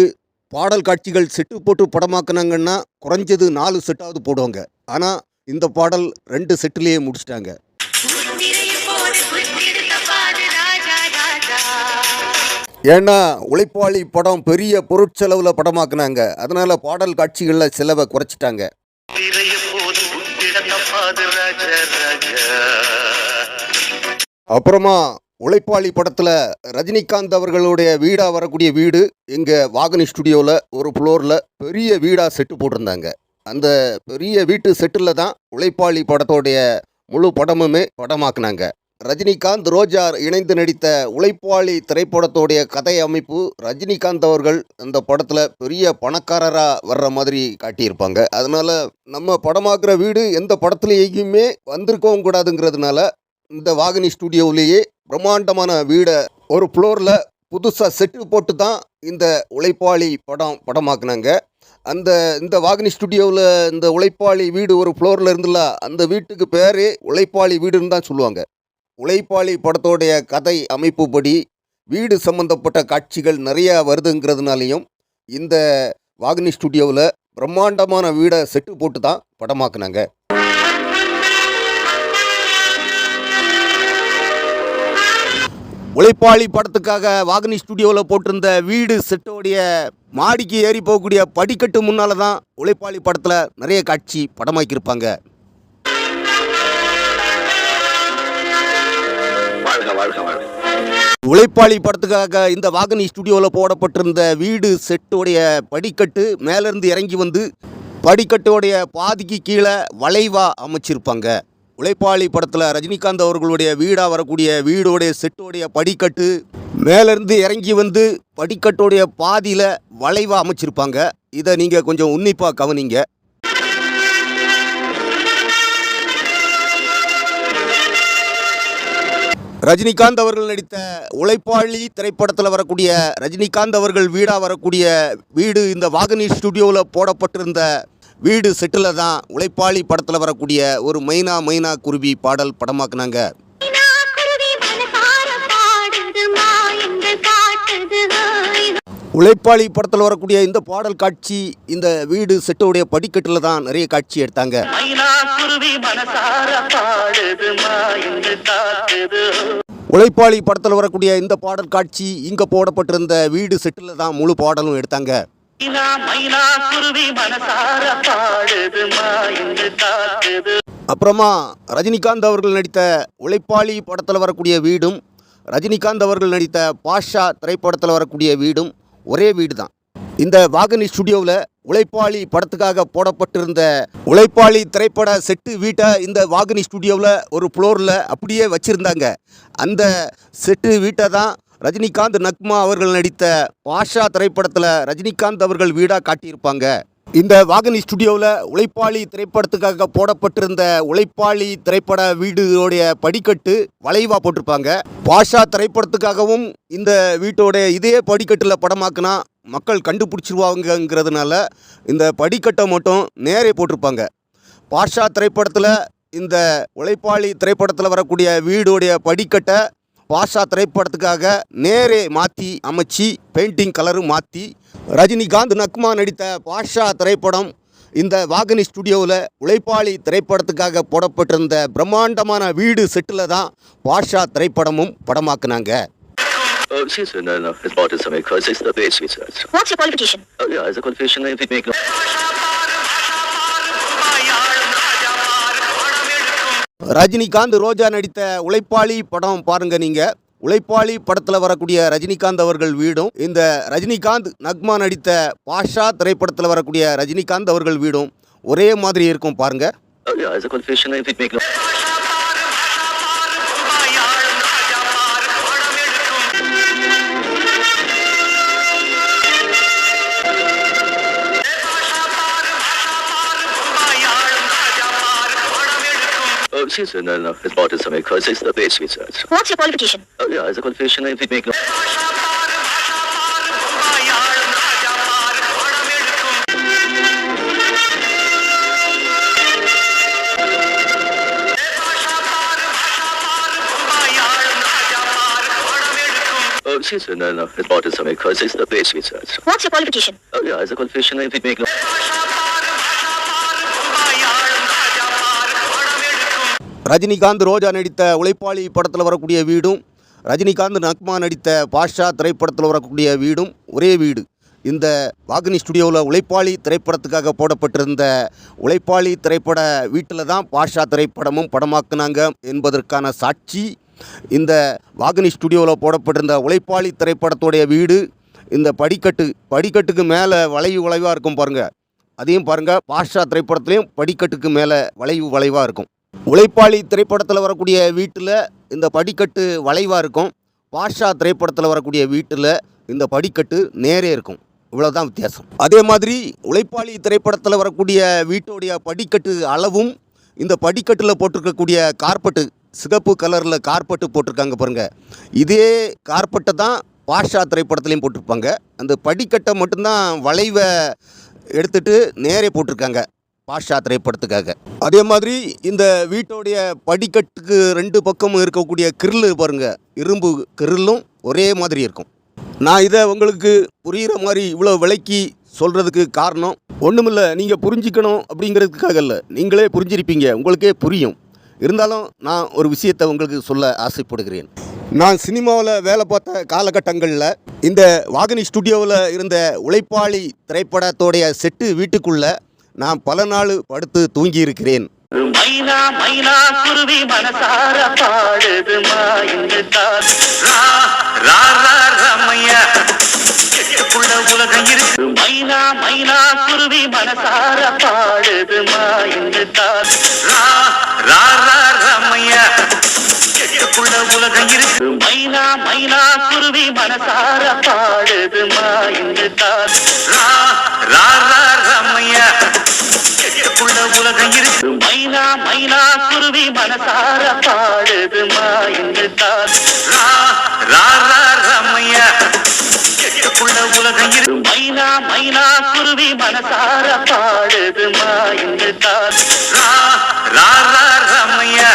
Speaker 1: பாடல் காட்சிகள் செட்டு போட்டு படமாக்குனாங்கன்னா குறைஞ்சது 4 செட்டாவது போடுவாங்க. ஆனால் இந்த பாடல் 2 செட்டுலேயே முடிச்சிட்டாங்க. ஏன்னா உழைப்பாளி படம் பெரிய பொருட்செலவில் படமாக்குனாங்க. அதனால பாடல் காட்சிகளில் செலவை குறைச்சிட்டாங்க. அப்புறமா உழைப்பாளி படத்தில் ரஜினிகாந்த் அவர்களுடைய வீடாக வரக்கூடிய வீடு எங்கள் வாகனி ஸ்டுடியோவில் ஒரு ஃப்ளோரில் பெரிய வீடாக செட்டு போட்டிருந்தாங்க. அந்த பெரிய வீட்டு செட்டில் தான் உழைப்பாளி படத்தோடைய முழு படமுமே படமாக்குனாங்க. ரஜினிகாந்த் ரோஜா இணைந்து நடித்த உழைப்பாளி திரைப்படத்தோடைய கதை அமைப்பு ரஜினிகாந்த் அவர்கள் அந்த படத்தில் பெரிய பணக்காரராக வர்ற மாதிரி காட்டியிருப்பாங்க. அதனால் நம்ம படமாக்குற வீடு எந்த படத்துலேயுமே வந்திருக்கவும் கூடாதுங்கிறதுனால இந்த வாகினி ஸ்டுடியோவிலேயே பிரம்மாண்டமான வீடை ஒரு ஃப்ளோரில் புதுசாக செட்டு போட்டு தான் இந்த உழைப்பாளி படமாக்குனாங்க. இந்த வாகினி ஸ்டுடியோவில் இந்த உழைப்பாளி வீடு ஒரு ஃப்ளோரில் இருந்துல அந்த வீட்டுக்கு பேரே உழைப்பாளி வீடுன்னு தான் சொல்லுவாங்க. உழைப்பாளி படத்தோடைய கதை அமைப்புப்படி வீடு சம்பந்தப்பட்ட காட்சிகள் நிறையா வருதுங்கிறதுனாலையும் இந்த வாகினி ஸ்டுடியோவில் பிரம்மாண்டமான வீடை செட்டு போட்டு தான் படமாக்குனாங்க. உழைப்பாளி படத்துக்காக வாகினி ஸ்டுடியோவில் போட்டிருந்த வீடு செட்டோடைய மாடிக்கு ஏறி போகக்கூடிய படிக்கட்டு முன்னால் தான் உழைப்பாளி படத்தில் நிறைய காட்சி படமாக்கியிருப்பாங்க. உழைப்பாளி படத்துக்காக இந்த வாகினி ஸ்டுடியோவில் போடப்பட்டிருந்த வீடு செட்டோடைய படிக்கட்டு மேலேருந்து இறங்கி வந்து படிக்கட்டோடைய பாதிக்கு கீழே வளைவாக அமைச்சிருப்பாங்க. உழைப்பாளி படத்தில் ரஜினிகாந்த் அவர்களுடைய வீடாக வரக்கூடிய வீடோடைய செட்டோடைய படிக்கட்டு மேலேருந்து இறங்கி வந்து படிக்கட்டோடைய பாதியில் வளைவாக அமைச்சிருப்பாங்க. இதை நீங்கள் கொஞ்சம் உன்னிப்பாக கவனிங்க. ரஜினிகாந்த் அவர்கள் நடித்த உழைப்பாளி திரைப்படத்தில் வரக்கூடிய ரஜினிகாந்த் அவர்கள் வீடாக வரக்கூடிய வீடு இந்த வாகினி ஸ்டுடியோவில் போடப்பட்டிருந்த வீடு செட்டில் தான் உழைப்பாளி படத்தில் வரக்கூடிய ஒரு மைனா குருவி பாடல் படமாக்குனாங்க. உழைப்பாளி படத்தில் வரக்கூடிய இந்த பாடல் காட்சி இந்த வீடு செட்டோடைய படிக்கட்டில் தான் நிறைய காட்சி எடுத்தாங்க. உழைப்பாளி படத்தில் வரக்கூடிய இந்த பாடல் காட்சி இங்கே போடப்பட்டிருந்த வீடு செட்டில் தான் முழு பாடலும் எடுத்தாங்க. அப்புறமா ரஜினிகாந்த் அவர்கள் நடித்த உழைப்பாளி படத்தில் வரக்கூடிய வீடும் ரஜினிகாந்த் அவர்கள் நடித்த பாஷா திரைப்படத்தில் வரக்கூடிய வீடும் ஒரே வீடு தான். இந்த வாகினி ஸ்டுடியோவில் உழைப்பாளி படத்துக்காக போடப்பட்டிருந்த உழைப்பாளி திரைப்பட செட்டு வீட்டை இந்த வாகினி ஸ்டுடியோவில் ஒரு ஃப்ளோரில் அப்படியே வச்சுருந்தாங்க. அந்த செட்டு வீட்டை தான் ரஜினிகாந்த் நக்மா அவர்கள் நடித்த பாஷா திரைப்படத்தில் ரஜினிகாந்த் அவர்கள் வீடாக காட்டியிருப்பாங்க. இந்த வாகினி ஸ்டுடியோவில் உழைப்பாளி திரைப்படத்துக்காக போடப்பட்டிருந்த உழைப்பாளி திரைப்பட வீடுடைய படிக்கட்டு வளைவாக போட்டிருப்பாங்க. பாஷா திரைப்படத்துக்காகவும் இந்த வீட்டோடைய இதே படிக்கட்டில் படமாக்குனா மக்கள் கண்டுபிடிச்சிருவாங்கிறதுனால இந்த படிக்கட்டை மட்டும் நேரே போட்டிருப்பாங்க. பாஷா திரைப்படத்தில் இந்த உழைப்பாளி திரைப்படத்தில் வரக்கூடிய வீடுடைய படிக்கட்டை பாஷா திரைப்படத்துக்காக நேரே மாற்றி அமைச்சு பெயிண்டிங் கலரும் மாற்றி ரஜினிகாந்த் நக்மா நடித்த பாஷா திரைப்படம் இந்த வாகினி ஸ்டுடியோவில் உழைப்பாளி திரைப்படத்துக்காக போடப்பட்டிருந்த பிரம்மாண்டமான வீடு செட்டில் தான் பாஷா திரைப்படமும் படமாக்குனாங்க.
Speaker 3: She's it's about some because it's the base research.
Speaker 4: What's your qualification?
Speaker 3: Yeah, as a qualification, if it make no.
Speaker 1: Rajinikanth ரோஜா நடித்த உழைப்பாளி படம் பாருங்க. நீங்கள் உழைப்பாளி படத்தில் வரக்கூடிய ரஜினிகாந்த் அவர்கள் வீடும் இந்த ரஜினிகாந்த் நக்மா நடித்த பாஷா திரைப்படத்தில் வரக்கூடிய ரஜினிகாந்த் அவர்கள் வீடும் ஒரே மாதிரி இருக்கும் பாருங்க.
Speaker 3: Yeah, as a qualification, if it make no. she's his bought some because it's the base research.
Speaker 4: What's your qualification?
Speaker 3: Oh yeah, as a qualification, if we make no. Oh, she's his bought some because it's the base research.
Speaker 4: What's your qualification?
Speaker 3: Oh yeah, as a qualification, if we make no.
Speaker 1: Rajinikanth ரோஜா நடித்த உழைப்பாளி படத்தில் வரக்கூடிய வீடும் ரஜினிகாந்த் நக்மா நடித்த பாஷா திரைப்படத்தில் வரக்கூடிய வீடும் ஒரே வீடு. இந்த வாகினி ஸ்டுடியோவில் உழைப்பாளி திரைப்படத்துக்காக போடப்பட்டிருந்த உழைப்பாளி திரைப்பட வீட்டில் தான் பாஷா திரைப்படமும் படமாக்குனாங்க என்பதற்கான சாட்சி இந்த வாகினி ஸ்டுடியோவில் போடப்பட்டிருந்த உழைப்பாளி திரைப்படத்துடைய வீடு. இந்த படிக்கட்டுக்கு மேலே வளைவாக இருக்கும் பாருங்கள். அதையும் பாருங்கள், பாஷா திரைப்படத்துலேயும் படிக்கட்டுக்கு மேலே வளைவாக இருக்கும். உழைப்பாளி திரைப்படத்தில் வரக்கூடிய வீட்டில் இந்த படிக்கட்டு வளைவாக இருக்கும். பாஷா திரைப்படத்தில் வரக்கூடிய வீட்டில் இந்த படிக்கட்டு நேரே இருக்கும். இவ்வளோதான் வித்தியாசம். அதே மாதிரி உழைப்பாளி திரைப்படத்தில் வரக்கூடிய வீட்டுடைய படிக்கட்டு அளவும் இந்த படிக்கட்டில் போட்டிருக்கக்கூடிய கார்பெட்டு, சிகப்பு கலரில் கார்பெட்டு போட்டிருக்காங்க பாருங்கள். இதே கார்பெட்டை தான் பாஷா திரைப்படத்துலேயும் போட்டிருப்பாங்க. அந்த படிக்கட்டை மட்டும்தான் வளைவை எடுத்துகிட்டு நேரே போட்டிருக்காங்க பாஷா திரைப்படத்துக்காக. அதே மாதிரி இந்த வீட்டோடைய படிக்கட்டுக்கு 2 பக்கமும் இருக்கக்கூடிய கிரில்லு பாருங்கள், இரும்பு கிரில்லும் ஒரே மாதிரி இருக்கும். நான் இதை உங்களுக்கு புரிகிற மாதிரி இவ்வளோ விலைக்கு சொல்கிறதுக்கு காரணம் ஒன்றுமில்லை, நீங்கள் புரிஞ்சிக்கணும் அப்படிங்கிறதுக்காக இல்லை. நீங்களே புரிஞ்சிருப்பீங்க, உங்களுக்கே புரியும். இருந்தாலும் நான் ஒரு விஷயத்தை உங்களுக்கு சொல்ல ஆசைப்படுகிறேன். நான் சினிமாவில் வேலை பார்த்த காலகட்டங்களில் இந்த வாகினி ஸ்டுடியோவில் இருந்த உழைப்பாளி திரைப்படத்தோடைய செட்டு வீட்டுக்குள்ளே நான் பல நாள் படுத்து தூங்கி இருக்கிறேன்.
Speaker 3: மைனா மைனா குருவி மனசார பாடுதுமா இந்த தால் ரா ரா ரா ரமையா கெட்டுக்குள்ள உலகம் இருக்கு. மைனா மைனா குருவி மனசார பாடுதுமா இந்த தால் ரா ரா ரா ரமையா கெட்டுக்குள்ள உலகம் இருக்கு. மைனா மைனா குருவி மனசார பாடுதுமா இந்த தால் ரா ரா ரா ரமையா கெட்டுக்குள்ள உலகம் இருக்கு. மைனா மைனா குருவி மனசார பாடுதுமா இந்த தால் ரா ரா ரா ரமையா கெட்டுக்குள்ள உலகம் இருக்கு. மைனா மைனா குருவி மனசார பாடுதுமா இந்த தால் ரா ரா ரா ரமையா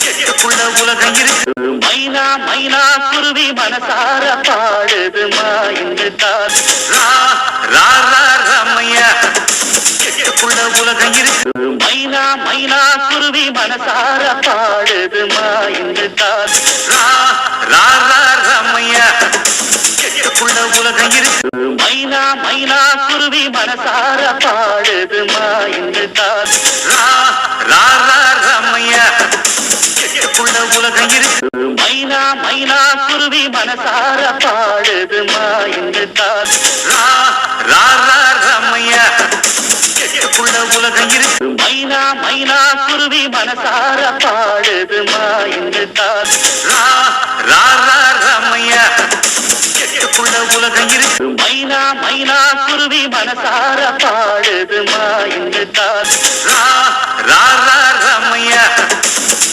Speaker 3: கெட்டுக்குள்ள உலகம் இருக்கு. மைனா மைனா குருவி மனசார பாடுதுமா இந்த தால் ரா ரா ரா ரமையா கெட்டுக்குள்ள உலகம் இருக்கு. மைனா மைனா குருவி மனசார பாடுதுமா இந்த தால் ரா ரா ரா ரமையா கெட்டுக்குள்ள உலகம் இருக்கு. மைனா மைனா குருவி மனசார பாடுதுமா இந்த தால் ரா ரா ரா ரமையா கெட்டுக்குள்ள உலகம் இருக்கு. மைனா மைனா குருவி மனசார பாடுதுமா இந்த தால் ரா ரா ரா ரமையா கெட்டுக்குள்ள உலகம் இருக்கு. மைனா மைனா குருவி மனசார பாடுதுமா இந்த தால் ரா ரா ரா ரமையா கெட்டுக்குள்ள உலகம் இருக்கு. மைனா மைனா குருவி மனசார பாடுதுமா இந்த தால் ரா ரா ரா ரமையா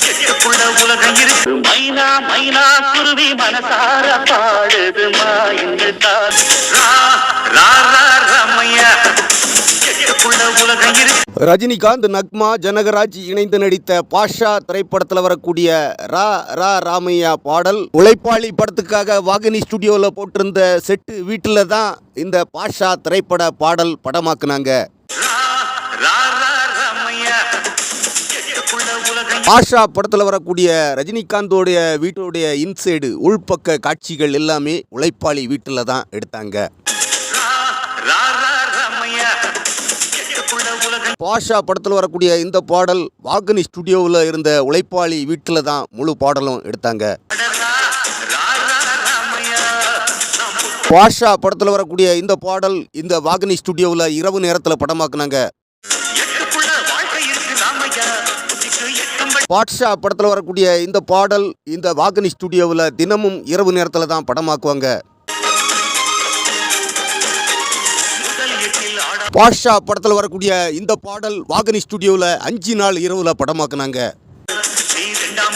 Speaker 3: கெட்டுக்குள்ள உலகம் இருக்கு. மைனா மைனா குருவி மனசார பாடுதுமா இந்த தால் ரா ரா ரா ரமையா கெட்டுக்குள்ள உலகம் இருக்கு.
Speaker 1: ரஜினிகாந்த் நக்மா ஜனகராஜ் இணைந்து நடித்த பாஷா திரைப்படத்தில் வரக்கூடிய ரா ரா ராமையா பாடல் உழைப்பாளி படத்துக்காக வாகினி ஸ்டுடியோவில் போட்டிருந்த செட்டு வீட்டில் தான் இந்த பாஷா திரைப்பட பாடல் படமாக்குனாங்க. பாஷா படத்தில் வரக்கூடிய ரஜினிகாந்தோடைய வீட்டோடைய இன்சைடு உள்பக்க காட்சிகள் எல்லாமே உழைப்பாளி வீட்டில் தான் எடுத்தாங்க. பாஷா படத்தில் வரக்கூடிய இந்த பாடல் வாகினி ஸ்டுடியோவில் இருந்த உழைப்பாளி வீட்டில் தான் முழு பாடலும் எடுத்தாங்க. பாஷா படத்தில் வரக்கூடிய இந்த பாடல் இந்த வாகினி ஸ்டுடியோவில் இரவு நேரத்தில் படமாக்குனாங்க. பாட்ஷா படத்தில் வரக்கூடிய இந்த பாடல் இந்த வாகினி ஸ்டுடியோவில் தினமும் இரவு நேரத்தில் தான் படமாக்குவாங்க. பாட்ஷா படத்தில் வரக்கூடிய இந்த பாடல் வாகினி ஸ்டுடியோவில் 5 நாள் இரவில் படமாக்குனாங்க.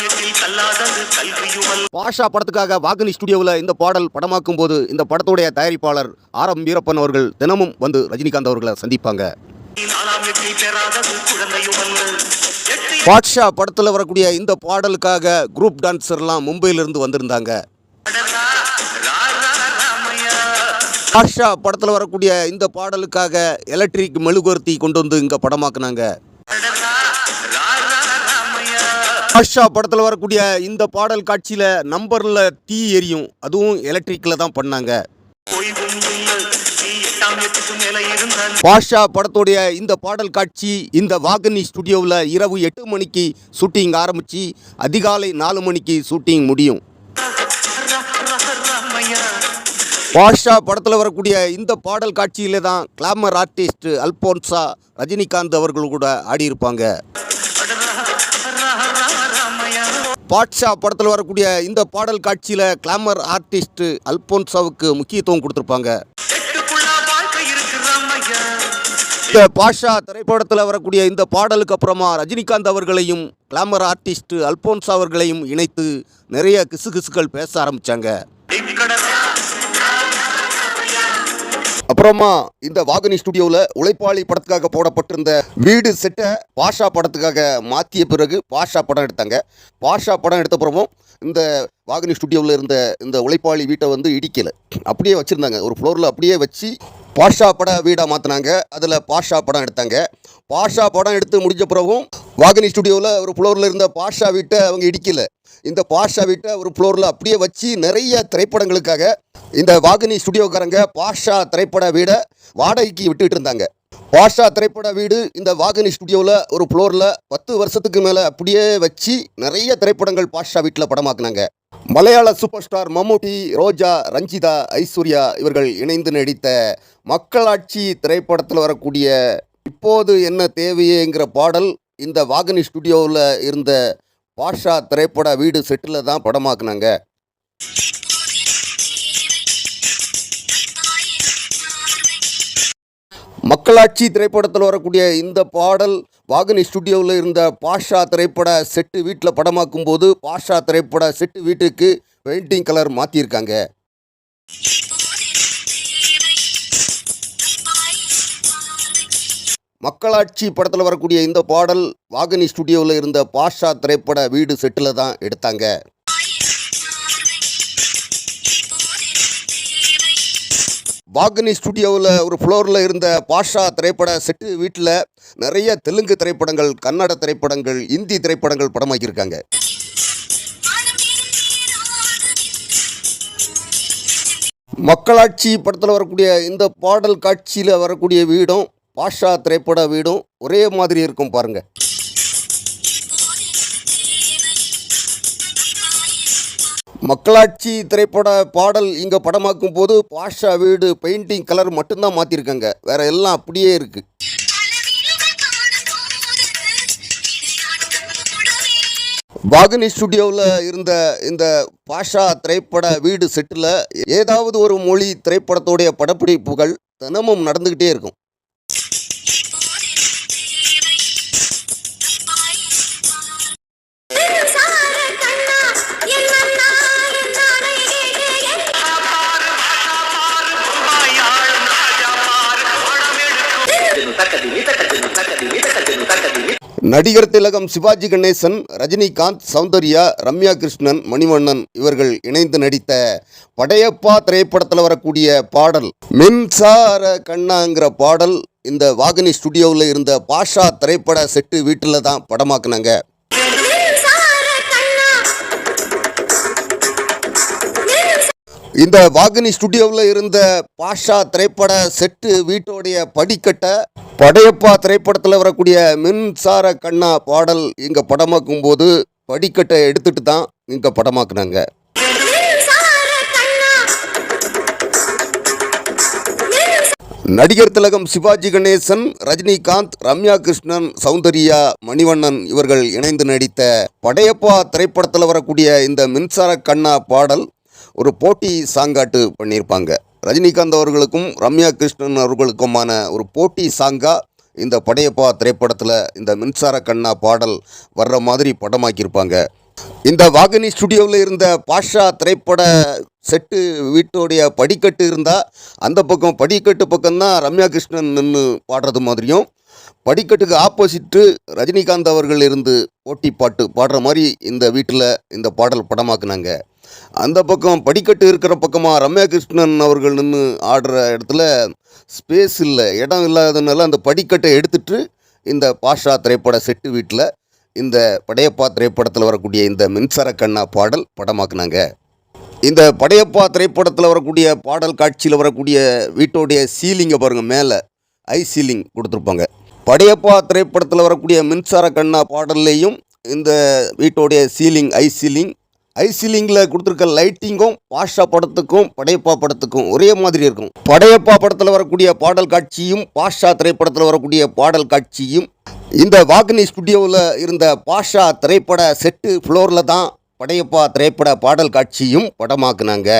Speaker 3: வீட்டில் கல்லாதது கல்வியுமல்.
Speaker 1: பாஷா படத்துக்காக வாகினி ஸ்டுடியோவில் இந்த பாடல் படமாக்கும் போது இந்த படத்துடைய தயாரிப்பாளர் ஆர்.எம். வீரப்பன் அவர்கள் தினமும் வந்து ரஜினிகாந்த் அவர்களை சந்திப்பாங்க.
Speaker 3: நாலாம் வீட்டில் பெறாதது குழந்தையுமல்ல.
Speaker 1: பாட்ஷா படத்தில் வரக்கூடிய இந்த பாடலுக்காக குரூப் டான்ஸர்லாம் மும்பையிலிருந்து வந்திருந்தாங்க. பாட்ஷா படத்தில் வரக்கூடிய இந்த பாடலுக்காக எலக்ட்ரிக் மெழுகுவர்த்தி கொண்டு வந்து இங்கே படமாக்குனாங்க. பாட்ஷா படத்தில் வரக்கூடிய இந்த பாடல் காட்சியில் நம்பரில் தீ எரியும், அதுவும் எலக்ட்ரிக்கில் தான் பண்ணாங்க. பாஷா படத்துடைய இந்த பாடல் காட்சி இந்த வாகினி ஸ்டுடியோவில் இரவு 8 மணிக்கு ஷூட்டிங் ஆரம்பித்து அதிகாலை 4 மணிக்கு ஷூட்டிங் முடியும். பாஷா படத்தில் வரக்கூடிய இந்த பாடல் காட்சியிலே தான் கிளாமர் ஆர்டிஸ்ட் அல்போன்சா ரஜினிகாந்த் அவர்கள் கூட ஆடியிருப்பாங்க. பாட்ஷா படத்தில் வரக்கூடிய இந்த பாடல் காட்சியில் கிளாமர் ஆர்டிஸ்ட் அல்போன்சாவுக்கு முக்கியத்துவம் கொடுத்துருப்பாங்க. இந்த பாஷா திரைப்படத்தில் வரக்கூடிய இந்த பாடலுக்கு அப்புறமா ரஜினிகாந்த் அவர்களையும் கிளாமர் ஆர்டிஸ்ட் அல்போன்சா அவர்களையும் இணைத்து நிறைய கிசுகிசுகள் பேச ஆரம்பித்தாங்க. அப்புறமா இந்த வாகினி ஸ்டுடியோவில் உழைப்பாளி படத்துக்காக போடப்பட்டிருந்த வீடு செட்டை பாஷா படத்துக்காக மாற்றிய பிறகு பாஷா படம் எடுத்தாங்க. பாஷா படம் எடுத்த பிறமும் இந்த வாகினி ஸ்டுடியோவில் இருந்த இந்த உழைப்பாளி வீட்டை வந்து இடிக்கலை, அப்படியே வச்சுருந்தாங்க. ஒரு ஃப்ளோரில் அப்படியே வச்சு பாஷா பட வீடாக மாற்றினாங்க. அதில் பாஷா படம் எடுத்தாங்க. பாஷா படம் எடுத்து முடிஞ்ச பிறகும் வாகினி ஸ்டுடியோவில் ஒரு ஃப்ளோரில் இருந்த பாஷா வீட்டை அவங்க இடிக்கலை. இந்த பாஷா வீட்டை ஒரு ஃப்ளோரில் அப்படியே வச்சு நிறைய திரைப்படங்களுக்காக இந்த வாகினி ஸ்டுடியோக்காரங்க பாஷா திரைப்பட வீடை வாடகைக்கு விட்டுட்டு இருந்தாங்க. பாஷா திரைப்பட வீடு இந்த வாகினி ஸ்டுடியோவில் ஒரு ஃப்ளோரில் 10 வருஷத்துக்கு மேலே அப்படியே வச்சு நிறைய திரைப்படங்கள் பாஷா வீட்டில் படமாக்குனாங்க. மலையாள சூப்பர் ஸ்டார் மம்முட்டி, ரோஜா, ரஞ்சிதா, ஐஸ்வர்யா இவர்கள் இணைந்து நடித்த மக்களாட்சி திரைப்படத்தில் வரக்கூடிய இப்போது என்ன தேவையேங்கிற பாடல் இந்த வாகினி ஸ்டுடியோவில் இருந்த பாஷா திரைப்பட வீடு செட்டில் தான் படமாக்குனாங்க. மக்களாட்சி திரைப்படத்தில் வரக்கூடிய இந்த பாடல் வாகினி ஸ்டுடியோவில் இருந்த பாஷா திரைப்பட செட்டு வீட்டில் படமாக்கும் போது பாஷா திரைப்பட செட்டு வீட்டுக்கு பெயிண்டிங் கலர் மாற்றியிருக்காங்க. மக்களாட்சி படத்தில் வரக்கூடிய இந்த பாடல் வாகினி ஸ்டுடியோவில் இருந்த பாஷா திரைப்பட வீடு செட்டில் தான் எடுத்தாங்க. வாகினி ஸ்டுடியோவில் ஒரு ஃப்ளோரில் இருந்த பாஷா திரைப்பட செட்டு வீட்டில் நிறைய தெலுங்கு திரைப்படங்கள், கன்னட திரைப்படங்கள், இந்தி திரைப்படங்கள் படமாக்கியிருக்காங்க. மக்களாட்சி படத்தில் வரக்கூடிய இந்த பாடல் காட்சியில் வரக்கூடிய வீடும் பாஷா திரைப்பட வீடும் ஒரே மாதிரி இருக்கும் பாருங்க. மக்களாட்சி திரைப்பட பாடல் இங்கே படமாக்கும் போது பாஷா வீடு பெயிண்டிங் கலர் மட்டும்தான் மாற்றிருக்காங்க, வேற எல்லாம் அப்படியே இருக்கு. வாகினி ஸ்டுடியோவில் இருந்த இந்த பாஷா திரைப்பட வீடு செட்டில் ஏதாவது ஒரு மொழி திரைப்படத்தோடைய படப்பிடிப்புகள் தினமும் நடந்துக்கிட்டே இருக்கும். நடிகர் திலகம் சிவாஜி கணேசன், ரஜினிகாந்த், சௌந்தர்யா, ரம்யா கிருஷ்ணன், மணிவண்ணன் இவர்கள் இணைந்து நடித்த படையப்பா திரைப்படத்தில் வரக்கூடிய பாடல் மின்சார கண்ணாங்கிற பாடல் இந்த வாகினி ஸ்டுடியோவில் இருந்த பாஷா திரைப்பட செட்டு வீட்டில் தான் படமாக்குனாங்க. இந்த வாகினி ஸ்டுடியோவில் இருந்த பாஷா திரைப்பட செட்டு வீட்டோடைய படிக்கட்டை படையப்பா திரைப்படத்தில் வரக்கூடிய மின்சார கண்ணா பாடல் இங்கே படமாக்கும் போது படிக்கட்டை எடுத்துட்டு தான் இங்கே படமாக்குனாங்க. நடிகர் திலகம் சிவாஜி கணேசன், ரஜினிகாந்த், ரம்யா கிருஷ்ணன், சௌந்தர்யா, மணிவண்ணன் இவர்கள் இணைந்து நடித்த படையப்பா திரைப்படத்தில் வரக்கூடிய இந்த மின்சார கண்ணா பாடல் ஒரு போட்டி சாங்காட்டு பண்ணியிருப்பாங்க. ரஜினிகாந்த் அவர்களுக்கும் ரம்யா கிருஷ்ணன் அவர்களுக்குமான ஒரு போட்டி சாங்காக இந்த படையப்பா திரைப்படத்தில் இந்த மின்சார கண்ணா பாடல் வர்ற மாதிரி படமாக்கியிருப்பாங்க. இந்த வாகினி ஸ்டுடியோவில் இருந்த பாஷா திரைப்பட செட்டு வீட்டோடைய படிக்கட்டு இருந்தால் அந்த பக்கம் படிக்கட்டு பக்கம்தான் ரம்யா கிருஷ்ணன் நின்று பாடுறது மாதிரியும், படிக்கட்டுக்கு ஆப்போசிட்டு ரஜினிகாந்த் அவர்கள் இருந்து போட்டி பாட்டு பாடுற மாதிரி இந்த வீட்டில் இந்த பாடல் படமாக்குனாங்க. அந்த பக்கம் படிக்கட்டு இருக்கிற பக்கமாக ரம்யா கிருஷ்ணன் அவர்கள் நின்று ஆடுற இடத்துல ஸ்பேஸ் இல்லை, இடம் இல்லாததுனால அந்த படிக்கட்டை எடுத்துட்டு இந்த பாஷா திரைப்பட செட்டு வீட்டில் இந்த படையப்பா திரைப்படத்தில் வரக்கூடிய இந்த மின்சார கண்ணா பாடல் படமாக்குனாங்க. இந்த படையப்பா திரைப்படத்தில் வரக்கூடிய பாடல் காட்சியில் வரக்கூடிய வீட்டோடைய சீலிங்கை பாருங்கள், மேலே ஐ சீலிங் கொடுத்துருப்பாங்க. படையப்பா திரைப்படத்தில் வரக்கூடிய மின்சார கண்ணா பாடல்லையும் இந்த வீட்டோடைய சீலிங் ஐ சீலிங்கில் கொடுத்துருக்க லைட்டிங்கும் பாஷா படத்துக்கும் படையப்பா படத்துக்கும் ஒரே மாதிரி இருக்கும். படையப்பா படத்தில் வரக்கூடிய பாடல் காட்சியும் பாஷா திரைப்படத்தில் வரக்கூடிய பாடல் காட்சியும் இந்த வாகினி ஸ்டுடியோவில் இருந்த பாஷா திரைப்பட செட்டு ஃப்ளோரில் தான் படையப்பா திரைப்பட பாடல் காட்சியும் படமாக்குனாங்க.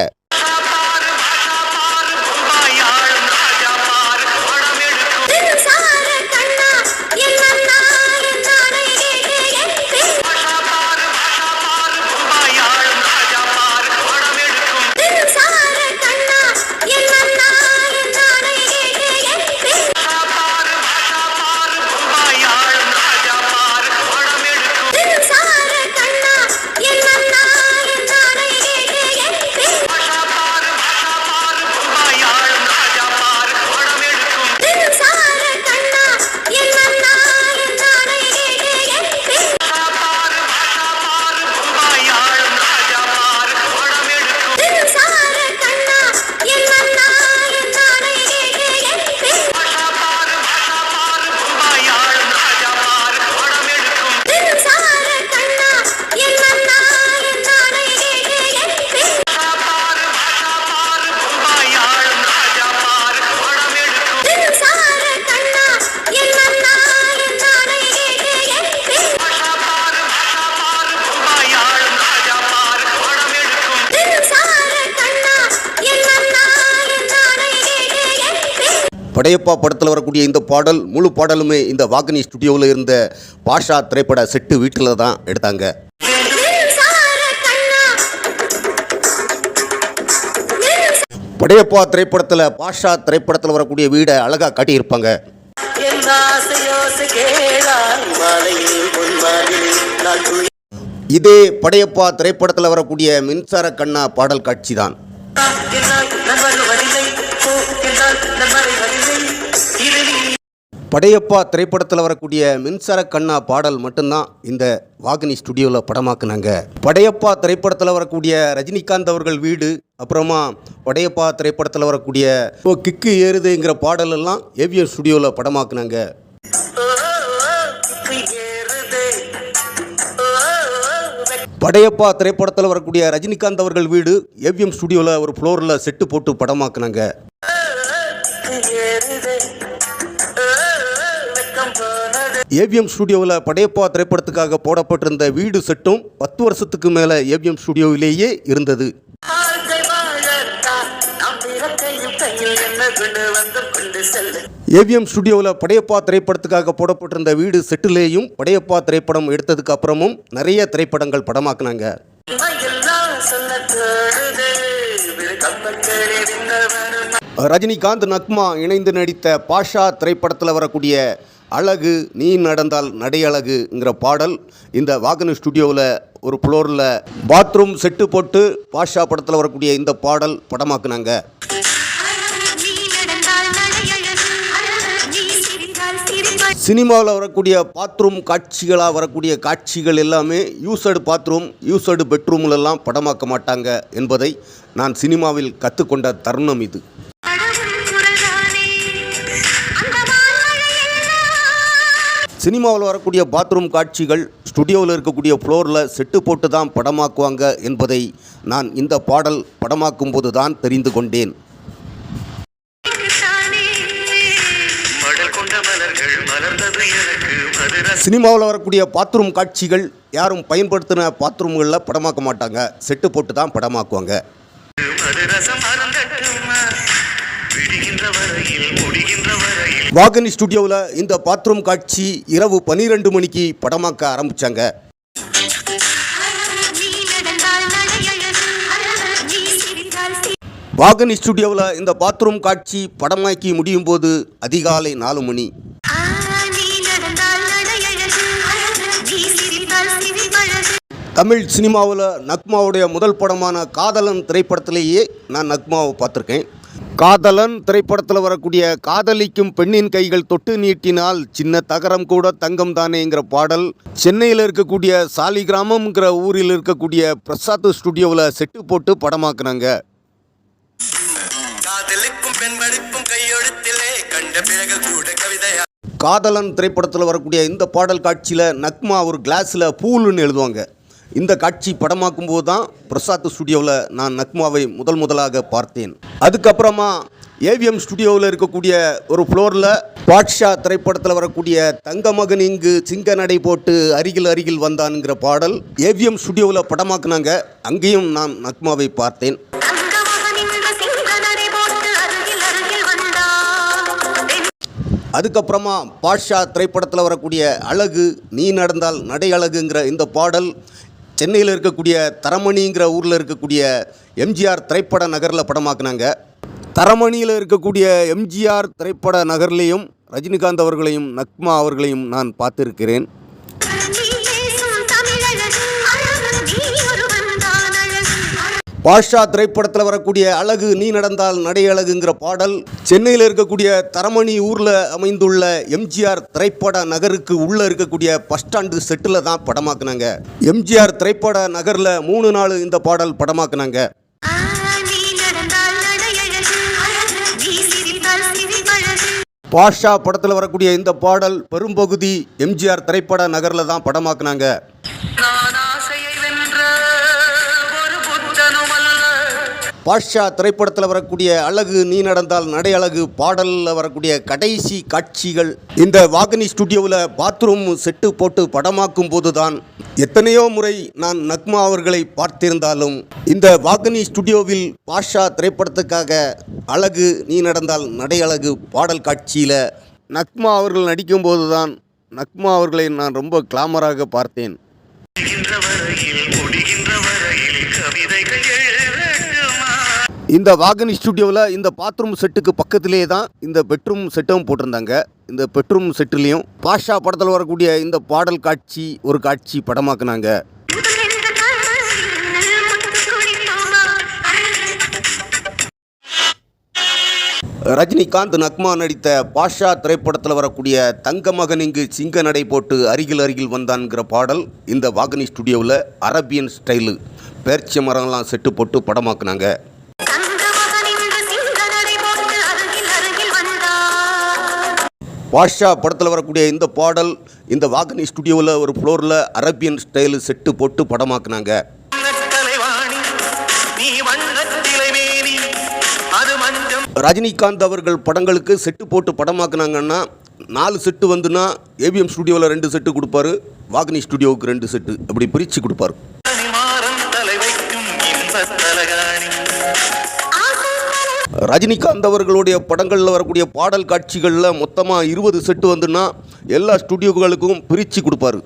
Speaker 1: படையப்பா படத்தில் வரக்கூடிய இந்த பாடல் முழு பாடலுமே இந்த வாகினி ஸ்டுடியோவில் இருந்த பாஷா திரைப்பட செட்டு வீட்டில் தான் எடுத்தாங்க. படையப்பா திரைப்படத்தில் பாஷா திரைப்படத்தில் வரக்கூடிய வீடை அழகாக காட்டியிருப்பாங்க. இதே படையப்பா திரைப்படத்தில் வரக்கூடிய மின்சார கண்ணா பாடல் காட்சி தான். படையப்பா திரைப்படத்தில் வரக்கூடிய மின்சார கண்ணா பாடல் மட்டும்தான் இந்த வாகினி ஸ்டுடியோவில் படமாக்குனாங்க. படையப்பா திரைப்படத்தில் வரக்கூடிய ரஜினிகாந்த் அவர்கள் வீடு, அப்புறமா படையப்பா திரைப்படத்தில் வரக்கூடிய கிக்கு ஏறுதுங்கிற பாடல் எல்லாம் ஏவிஎம் ஸ்டுடியோவில் படமாக்குனாங்க. படையப்பா திரைப்படத்தில் வரக்கூடிய ரஜினிகாந்த் அவர்கள் வீடு ஏவிஎம் ஸ்டுடியோவில் ஒரு ஃப்ளோரில் செட்டு போட்டு படமாக்குனாங்க. ஏவிஎம் ஸ்டுடியோவில் படையப்பா திரைப்படத்துக்காக போடப்பட்டிருந்த வீடு செட்டும் 10 வருஷத்துக்கு மேலே ஏவிஎம் ஸ்டுடியோவிலேயே இருந்தது. ஏவிஎம் ஸ்டுடியோவில் படையப்பா திரைப்படத்துக்காக போடப்பட்டிருந்த வீடு செட்டிலேயும் படையப்பா திரைப்படம் எடுத்ததுக்கு அப்புறமும் நிறைய திரைப்படங்கள் படமாக்குனாங்க. ரஜினிகாந்த் நக்மா இணைந்து நடித்த பாஷா திரைப்படத்தில் வரக்கூடிய அழகு நீ நடந்தால் நடையழகுங்கிற பாடல் இந்த வாகினி ஸ்டுடியோவில் ஒரு ஃப்ளோரில் பாத்ரூம் செட்டு போட்டு பாஷா படத்தில் வரக்கூடிய இந்த பாடல் படமாக்குனாங்க. சினிமாவில் வரக்கூடிய பாத்ரூம் காட்சிகளாக வரக்கூடிய காட்சிகள் எல்லாமே யூசடு பாத்ரூம் யூசடு பெட்ரூம்லெல்லாம் படமாக்க மாட்டாங்க என்பதை நான் சினிமாவில் கற்றுக்கொண்ட தருணம் இது. சினிமாவில் வரக்கூடிய பாத்ரூம் காட்சிகள் ஸ்டுடியோவில் இருக்கக்கூடிய ஃப்ளோரில் செட்டு போட்டு தான் படமாக்குவாங்க என்பதை நான் இந்த பாடல் படமாக்கும் போது தான் தெரிந்து கொண்டேன். சினிமாவில் வரக்கூடிய பாத்ரூம் காட்சிகள் யாரும் பயன்படுத்தின பாத்ரூம்களில் படமாக்க மாட்டாங்க, செட்டு போட்டு தான் படமாக்குவாங்க. வாகினி ஸ்டுடியோவில் இந்த பாத்ரூம் காட்சி இரவு 12 மணிக்கு படமாக்க ஆரம்பித்தாங்க. வாகனி ஸ்டுடியோவில் இந்த பாத்ரூம் காட்சி படமாக்கி முடியும் போது அதிகாலை 4 மணி. தமிழ் சினிமாவில் நக்மாவுடைய முதல் படமான காதலன் திரைப்படத்திலேயே நான் நக்மாவை பார்த்துருக்கேன். காதலன் திரைப்படத்தில் வரக்கூடிய காதலிக்கும் பெண்ணின் கைகள் தொட்டு நீட்டினால் சின்ன தகரம் கூட தங்கம் தானேங்கிற பாடல் சென்னையில் இருக்கக்கூடிய சாலிகிராமம்ங்கிற ஊரில் இருக்கக்கூடிய பிரசாத் ஸ்டுடியோவில் செட்டு போட்டு படமாக்குனாங்க. காதலன் திரைப்படத்தில் வரக்கூடிய இந்த பாடல் காட்சியில் நக்மா ஒரு கிளாஸில் பூலுன்னு எழுதுவாங்க. இந்த காட்சி படமாக்கும் போது தான் பிரசாத் ஸ்டுடியோவில் நான் நக்மாவை முதலாக பார்த்தேன். அதுக்கப்புறமா ஏவிஎம் ஸ்டுடியோவில் இருக்கக்கூடிய ஒரு ஃப்ளோரில் பாட்ஷா திரைப்படத்தில் வரக்கூடிய தங்க மகன் இங்கு சிங்க நடை போட்டு அருகில் வந்தான்ங்கிற பாடல் ஏவிஎம் ஸ்டுடியோவில் படமாக்குனாங்க. அங்கேயும் நான் நக்மாவை பார்த்தேன். அதுக்கப்புறமா பாட்ஷா திரைப்படத்தில் வரக்கூடிய அழகு நீ நடந்தால் நடை அழகுங்கிற இந்த பாடல் சென்னையில் இருக்கக்கூடிய தரமணிங்கிற ஊரில் இருக்கக்கூடிய எம்ஜிஆர் திரைப்பட நகரில் படமாக்குனாங்க. தரமணியில் இருக்கக்கூடிய எம்ஜிஆர் திரைப்பட நகர்லேயும் ரஜினிகாந்த் அவர்களையும் நக்மா அவர்களையும் நான் பார்த்துருக்கிறேன். பாஷா திரைப்படத்தில் வரக்கூடிய அழகு நீ நடந்தால் நடை அழகுங்கிற பாடல் சென்னையில் இருக்கக்கூடிய தரமணி ஊரில் அமைந்துள்ள எம்ஜிஆர் திரைப்பட நகருக்கு உள்ளே இருக்கக்கூடிய பஸ் ஸ்டாண்டு செட்டில் தான் படமாக்குனாங்க. எம்ஜிஆர் திரைப்பட நகரில் 3 நாள் இந்த பாடல் படமாக்குனாங்க. பாஷா படத்தில் வரக்கூடிய இந்த பாடல் பெரும்பகுதி எம்ஜிஆர் திரைப்பட நகரில் தான் படமாக்குனாங்க. பாட்ஷா திரைப்படத்தில் வரக்கூடிய அழகு நீ நடந்தால் நடை அழகு பாடலில் வரக்கூடிய கடைசி காட்சிகள் இந்த வாகனி ஸ்டுடியோவில் பாத்ரூம் செட்டு போட்டு படமாக்கும் போது தான் எத்தனையோ முறை நான் நக்மா அவர்களை பார்த்திருந்தாலும் இந்த வாகனி ஸ்டுடியோவில் பாட்ஷா திரைப்படத்துக்காக அழகு நீ நடந்தால் நடை அழகு பாடல் காட்சியில் நக்மா அவர்கள் நடிக்கும்போது தான் நக்மா அவர்களை நான் ரொம்ப கிளாமராக பார்த்தேன். இந்த வாகனி ஸ்டுடியோவில் இந்த பாத்ரூம் செட்டுக்கு பக்கத்திலே தான் இந்த பெட்ரூம் செட்டும் போட்டிருந்தாங்க. இந்த பெட்ரூம் செட்டுலேயும் பாஷா படத்தில் வரக்கூடிய இந்த பாடல் காட்சி ஒரு காட்சி படமாக்குனாங்க. ரஜினிகாந்த் நக்மா நடித்த பாஷா திரைப்படத்தில் வரக்கூடிய தங்க மகன் இங்கு சிங்க நடை போட்டு அருகில் வந்தான்ங்கிற பாடல் இந்த வாகனி ஸ்டுடியோவில் அரபியன் ஸ்டைலு பேர்ச்சி மரம்லாம் செட்டு போட்டு படமாக்குனாங்க. பாஷா படத்தில் வரக்கூடிய இந்த பாடல் இந்த வாகனி ஸ்டுடியோவில் ஒரு ஃப்ளோரில் அரபியன் ஸ்டைலு செட்டு போட்டு படமாக்குனாங்க. ரஜினிகாந்த் அவர்கள் படங்களுக்கு செட்டு போட்டு படமாக்குனாங்கன்னா 4 செட்டு வந்துன்னா ஏவிஎம் ஸ்டுடியோவில் 2 செட்டு கொடுப்பாரு, வாகனி ஸ்டுடியோவுக்கு 2 செட்டு அப்படி பிரித்து கொடுப்பாரு. ரஜினிகாந்த் அவர்களுடைய படங்களில் வரக்கூடிய பாடல் காட்சிகளில் மொத்தமாக 20 செட்டு வந்துன்னா எல்லா ஸ்டுடியோக்களுக்கும் பிரித்து கொடுப்பாரு.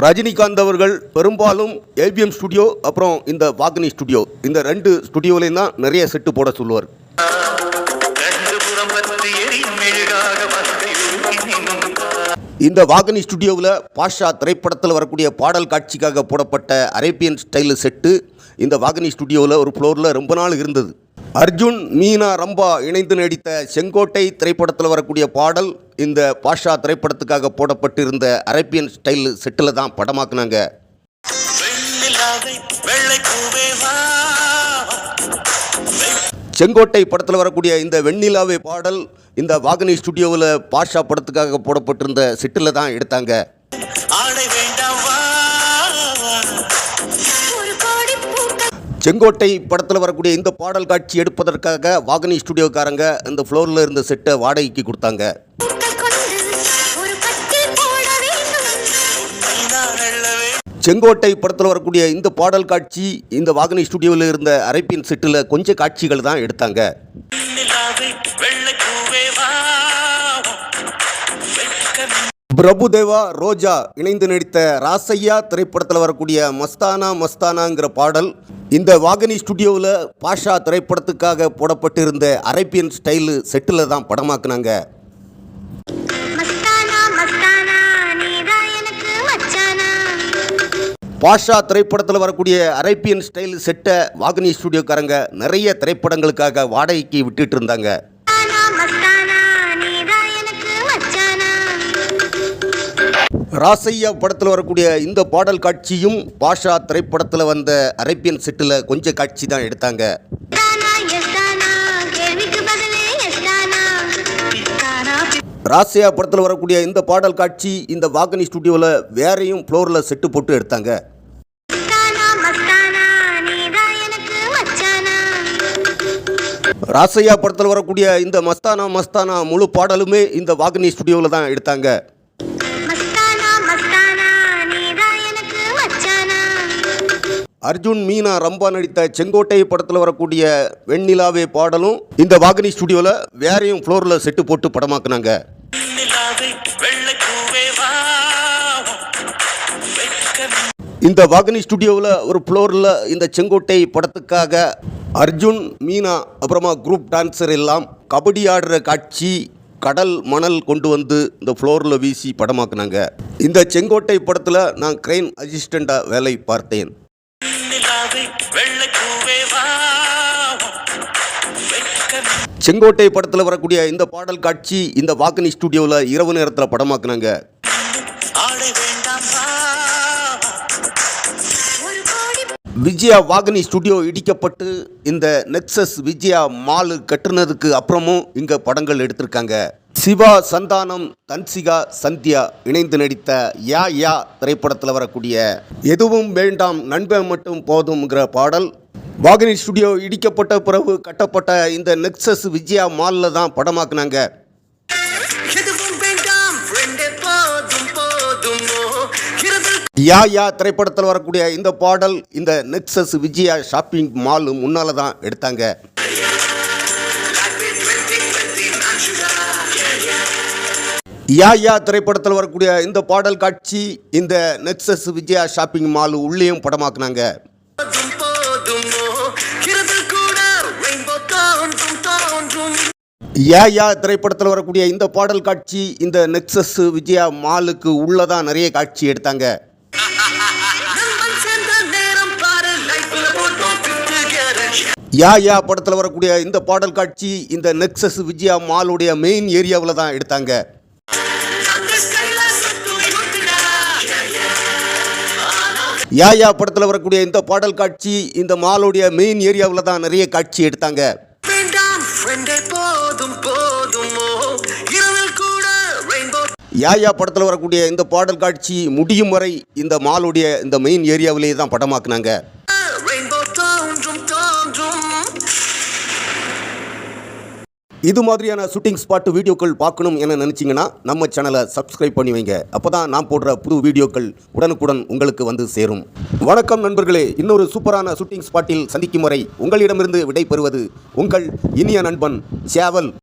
Speaker 1: ரஜினிகாந்த் அவர்கள் பெரும்பாலும் ஏவிஎம் ஸ்டுடியோ அப்புறம் இந்த வாகனி ஸ்டுடியோ இந்த 2 ஸ்டுடியோலையும் தான் நிறைய செட்டு போட சொல்லுவார். இந்த வாகனி ஸ்டுடியோவில் பாஷா திரைப்படத்தில் வரக்கூடிய பாடல் காட்சிக்காக போடப்பட்ட அரேபியன் ஸ்டைலு செட்டு இந்த வாகனி ஸ்டுடியோவில் ஒரு ஃப்ளோரில் ரொம்ப நாள் இருந்தது. அர்ஜுன் மீனா ரம்பா இணைந்து நடித்த செங்கோட்டை திரைப்படத்தில் வரக்கூடிய பாடல் இந்த பாஷா திரைப்படத்துக்காக போடப்பட்டிருந்த அரேபியன் ஸ்டைல் செட்டில் தான் படமாக்குனாங்க. செங்கோட்டை படத்தில் வரக்கூடிய இந்த வெண்ணிலாவே பாடல் இந்த வாகனி ஸ்டுடியோவில் பாஷா படத்துக்காக போடப்பட்டிருந்த செட்டில் தான் எடுத்தாங்க. செங்கோட்டை படத்தில் வரக்கூடிய இந்த பாடல் காட்சி எடுப்பதற்காக வாகனி ஸ்டுடியோக்காரங்க இந்த ஃப்ளோரில் இருந்த செட்டை வாடகைக்கு கொடுத்தாங்க. செங்கோட்டை படத்தில் வரக்கூடிய இந்த பாடல் காட்சி இந்த வாகனி ஸ்டுடியோவில் இருந்த அரேபியன் செட்டில் கொஞ்சம் காட்சிகள் தான் எடுத்தாங்க. பிரபுதேவா ரோஜா இணைந்து நடித்த ராசையா திரைப்படத்தில் வரக்கூடிய மஸ்தானா மஸ்தானாங்கிற பாடல் இந்த வாகினி ஸ்டுடியோவில் பாஷா திரைப்படத்துக்காக போடப்பட்டிருந்த அரேபியன் ஸ்டைலு செட்டில் தான் படமாக்குனாங்க. பாஷா திரைப்படத்தில் வரக்கூடிய அரேபியன் ஸ்டைல் செட்டை வாகினி ஸ்டுடியோக்காரங்க நிறைய திரைப்படங்களுக்காக வாடகைக்கு விட்டுட்டு இருந்தாங்க. ராசையா படத்தில் வரக்கூடிய இந்த பாடல் காட்சியும் பாஷா திரைப்படத்தில் வந்த அரேபியன் செட்டில் கொஞ்சம் காட்சி தான் எடுத்தாங்க. ராசையா படத்தில் வரக்கூடிய இந்த பாடல் காட்சி இந்த வாகினி ஸ்டுடியோவில் வேறையும் ஃப்ளோரில் செட்டு போட்டு எடுத்தாங்க. ராசையா படத்தில் வரக்கூடிய இந்த மஸ்தானா மஸ்தானா முழு பாடலுமே இந்த வாகினி ஸ்டுடியோவில் தான் எடுத்தாங்க. அர்ஜுன் மீனா ரம்பா நடித்த செங்கோட்டை படத்தில் வரக்கூடிய வெண்ணிலாவே பாடலும் இந்த வாகினி ஸ்டுடியோவில் வேறையும் ஃப்ளோரில் செட்டு போட்டு படமாக்குனாங்க. இந்த வாகினி ஸ்டுடியோவில் ஒரு ஃப்ளோரில் இந்த செங்கோட்டை படத்துக்காக அர்ஜுன் மீனா அப்புறமா குரூப் டான்ஸர் எல்லாம் கபடி ஆடுற காட்சி கடல் மணல் கொண்டு வந்து இந்த ஃப்ளோரில் வீசி படமாக்குனாங்க. இந்த செங்கோட்டை படத்தில் நான் கிரெயின் அசிஸ்டண்டாக வேலை பார்த்தேன். செங்கோட்டை படத்தில் வரக்கூடிய இந்த பாடல் காட்சி இந்த வாகினி ஸ்டுடியோவில் இரவு நேரத்தில் படமாக்குனாங்க. விஜயா வாகினி ஸ்டுடியோ இடிக்கப்பட்டு இந்த நெக்ஸஸ் விஜயா மாலு கட்டுனதுக்கு அப்புறமும் இங்கே படங்கள் எடுத்திருக்காங்க. சிவா, சந்தானம், தன்சிகா, சந்தியா இணைந்து நடித்த யா யா திரைப்படத்தில் வரக்கூடிய எதுவும் வேண்டாம் நண்பன் மட்டும் போதும்ங்கிற பாடல் வாகினி ஸ்டுடியோ இடிக்கப்பட்ட பிறகு கட்டப்பட்ட இந்த நெக்ஸஸ் விஜயா மாலில் தான் படமாக்குனாங்க. யா யா திரைப்படத்தில் வரக்கூடிய இந்த பாடல் இந்த நெக்ஸஸ் விஜயா ஷாப்பிங் மால் முன்னால தான் எடுத்தாங்க. யா யா திரைப்படத்தில் வரக்கூடிய இந்த பாடல் காட்சி இந்த நெக்ஸஸ் விஜயா ஷாப்பிங் மால் உள்ளேயும் படமாக்குனாங்க. யா யா திரைப்படத்தில் வரக்கூடிய இந்த பாடல் காட்சி இந்த நெக்ஸஸ் விஜயா மாலுக்கு உள்ளதான் நிறைய காட்சி எடுத்தாங்க. யா யா படத்தில் வரக்கூடிய இந்த பாடல் காட்சி இந்த நெக்ஸஸ் விஜயா மாலுடைய மெயின் ஏரியாவில் தான் எடுத்தாங்க. யா யா படத்தில் வரக்கூடிய இந்த பாடல் காட்சி இந்த மாலுடைய மெயின் ஏரியாவில் தான் நிறைய காட்சி எடுத்தாங்க. யா யா படத்தில் வரக்கூடிய இந்த பாடல் காட்சி முடியும் வரை இந்த மாலுடைய இந்த மெயின் ஏரியாவிலே தான் படமாக்குனாங்க. இது மாதிரியான ஷூட்டிங் ஸ்பாட் வீடியோக்கள் பார்க்கணும் என நினச்சிங்கன்னா நம்ம சேனலை சப்ஸ்கிரைப் பண்ணி வைங்க. அப்போ தான் நான் போடுற புது வீடியோக்கள் உடனுக்குடன் உங்களுக்கு வந்து சேரும். வணக்கம் நண்பர்களே, இன்னொரு சூப்பரான ஷூட்டிங் ஸ்பாட்டில் சந்திக்கும் வரை உங்களிடமிருந்து விடை பெறுவது உங்கள் இனிய நண்பன் சேவல்.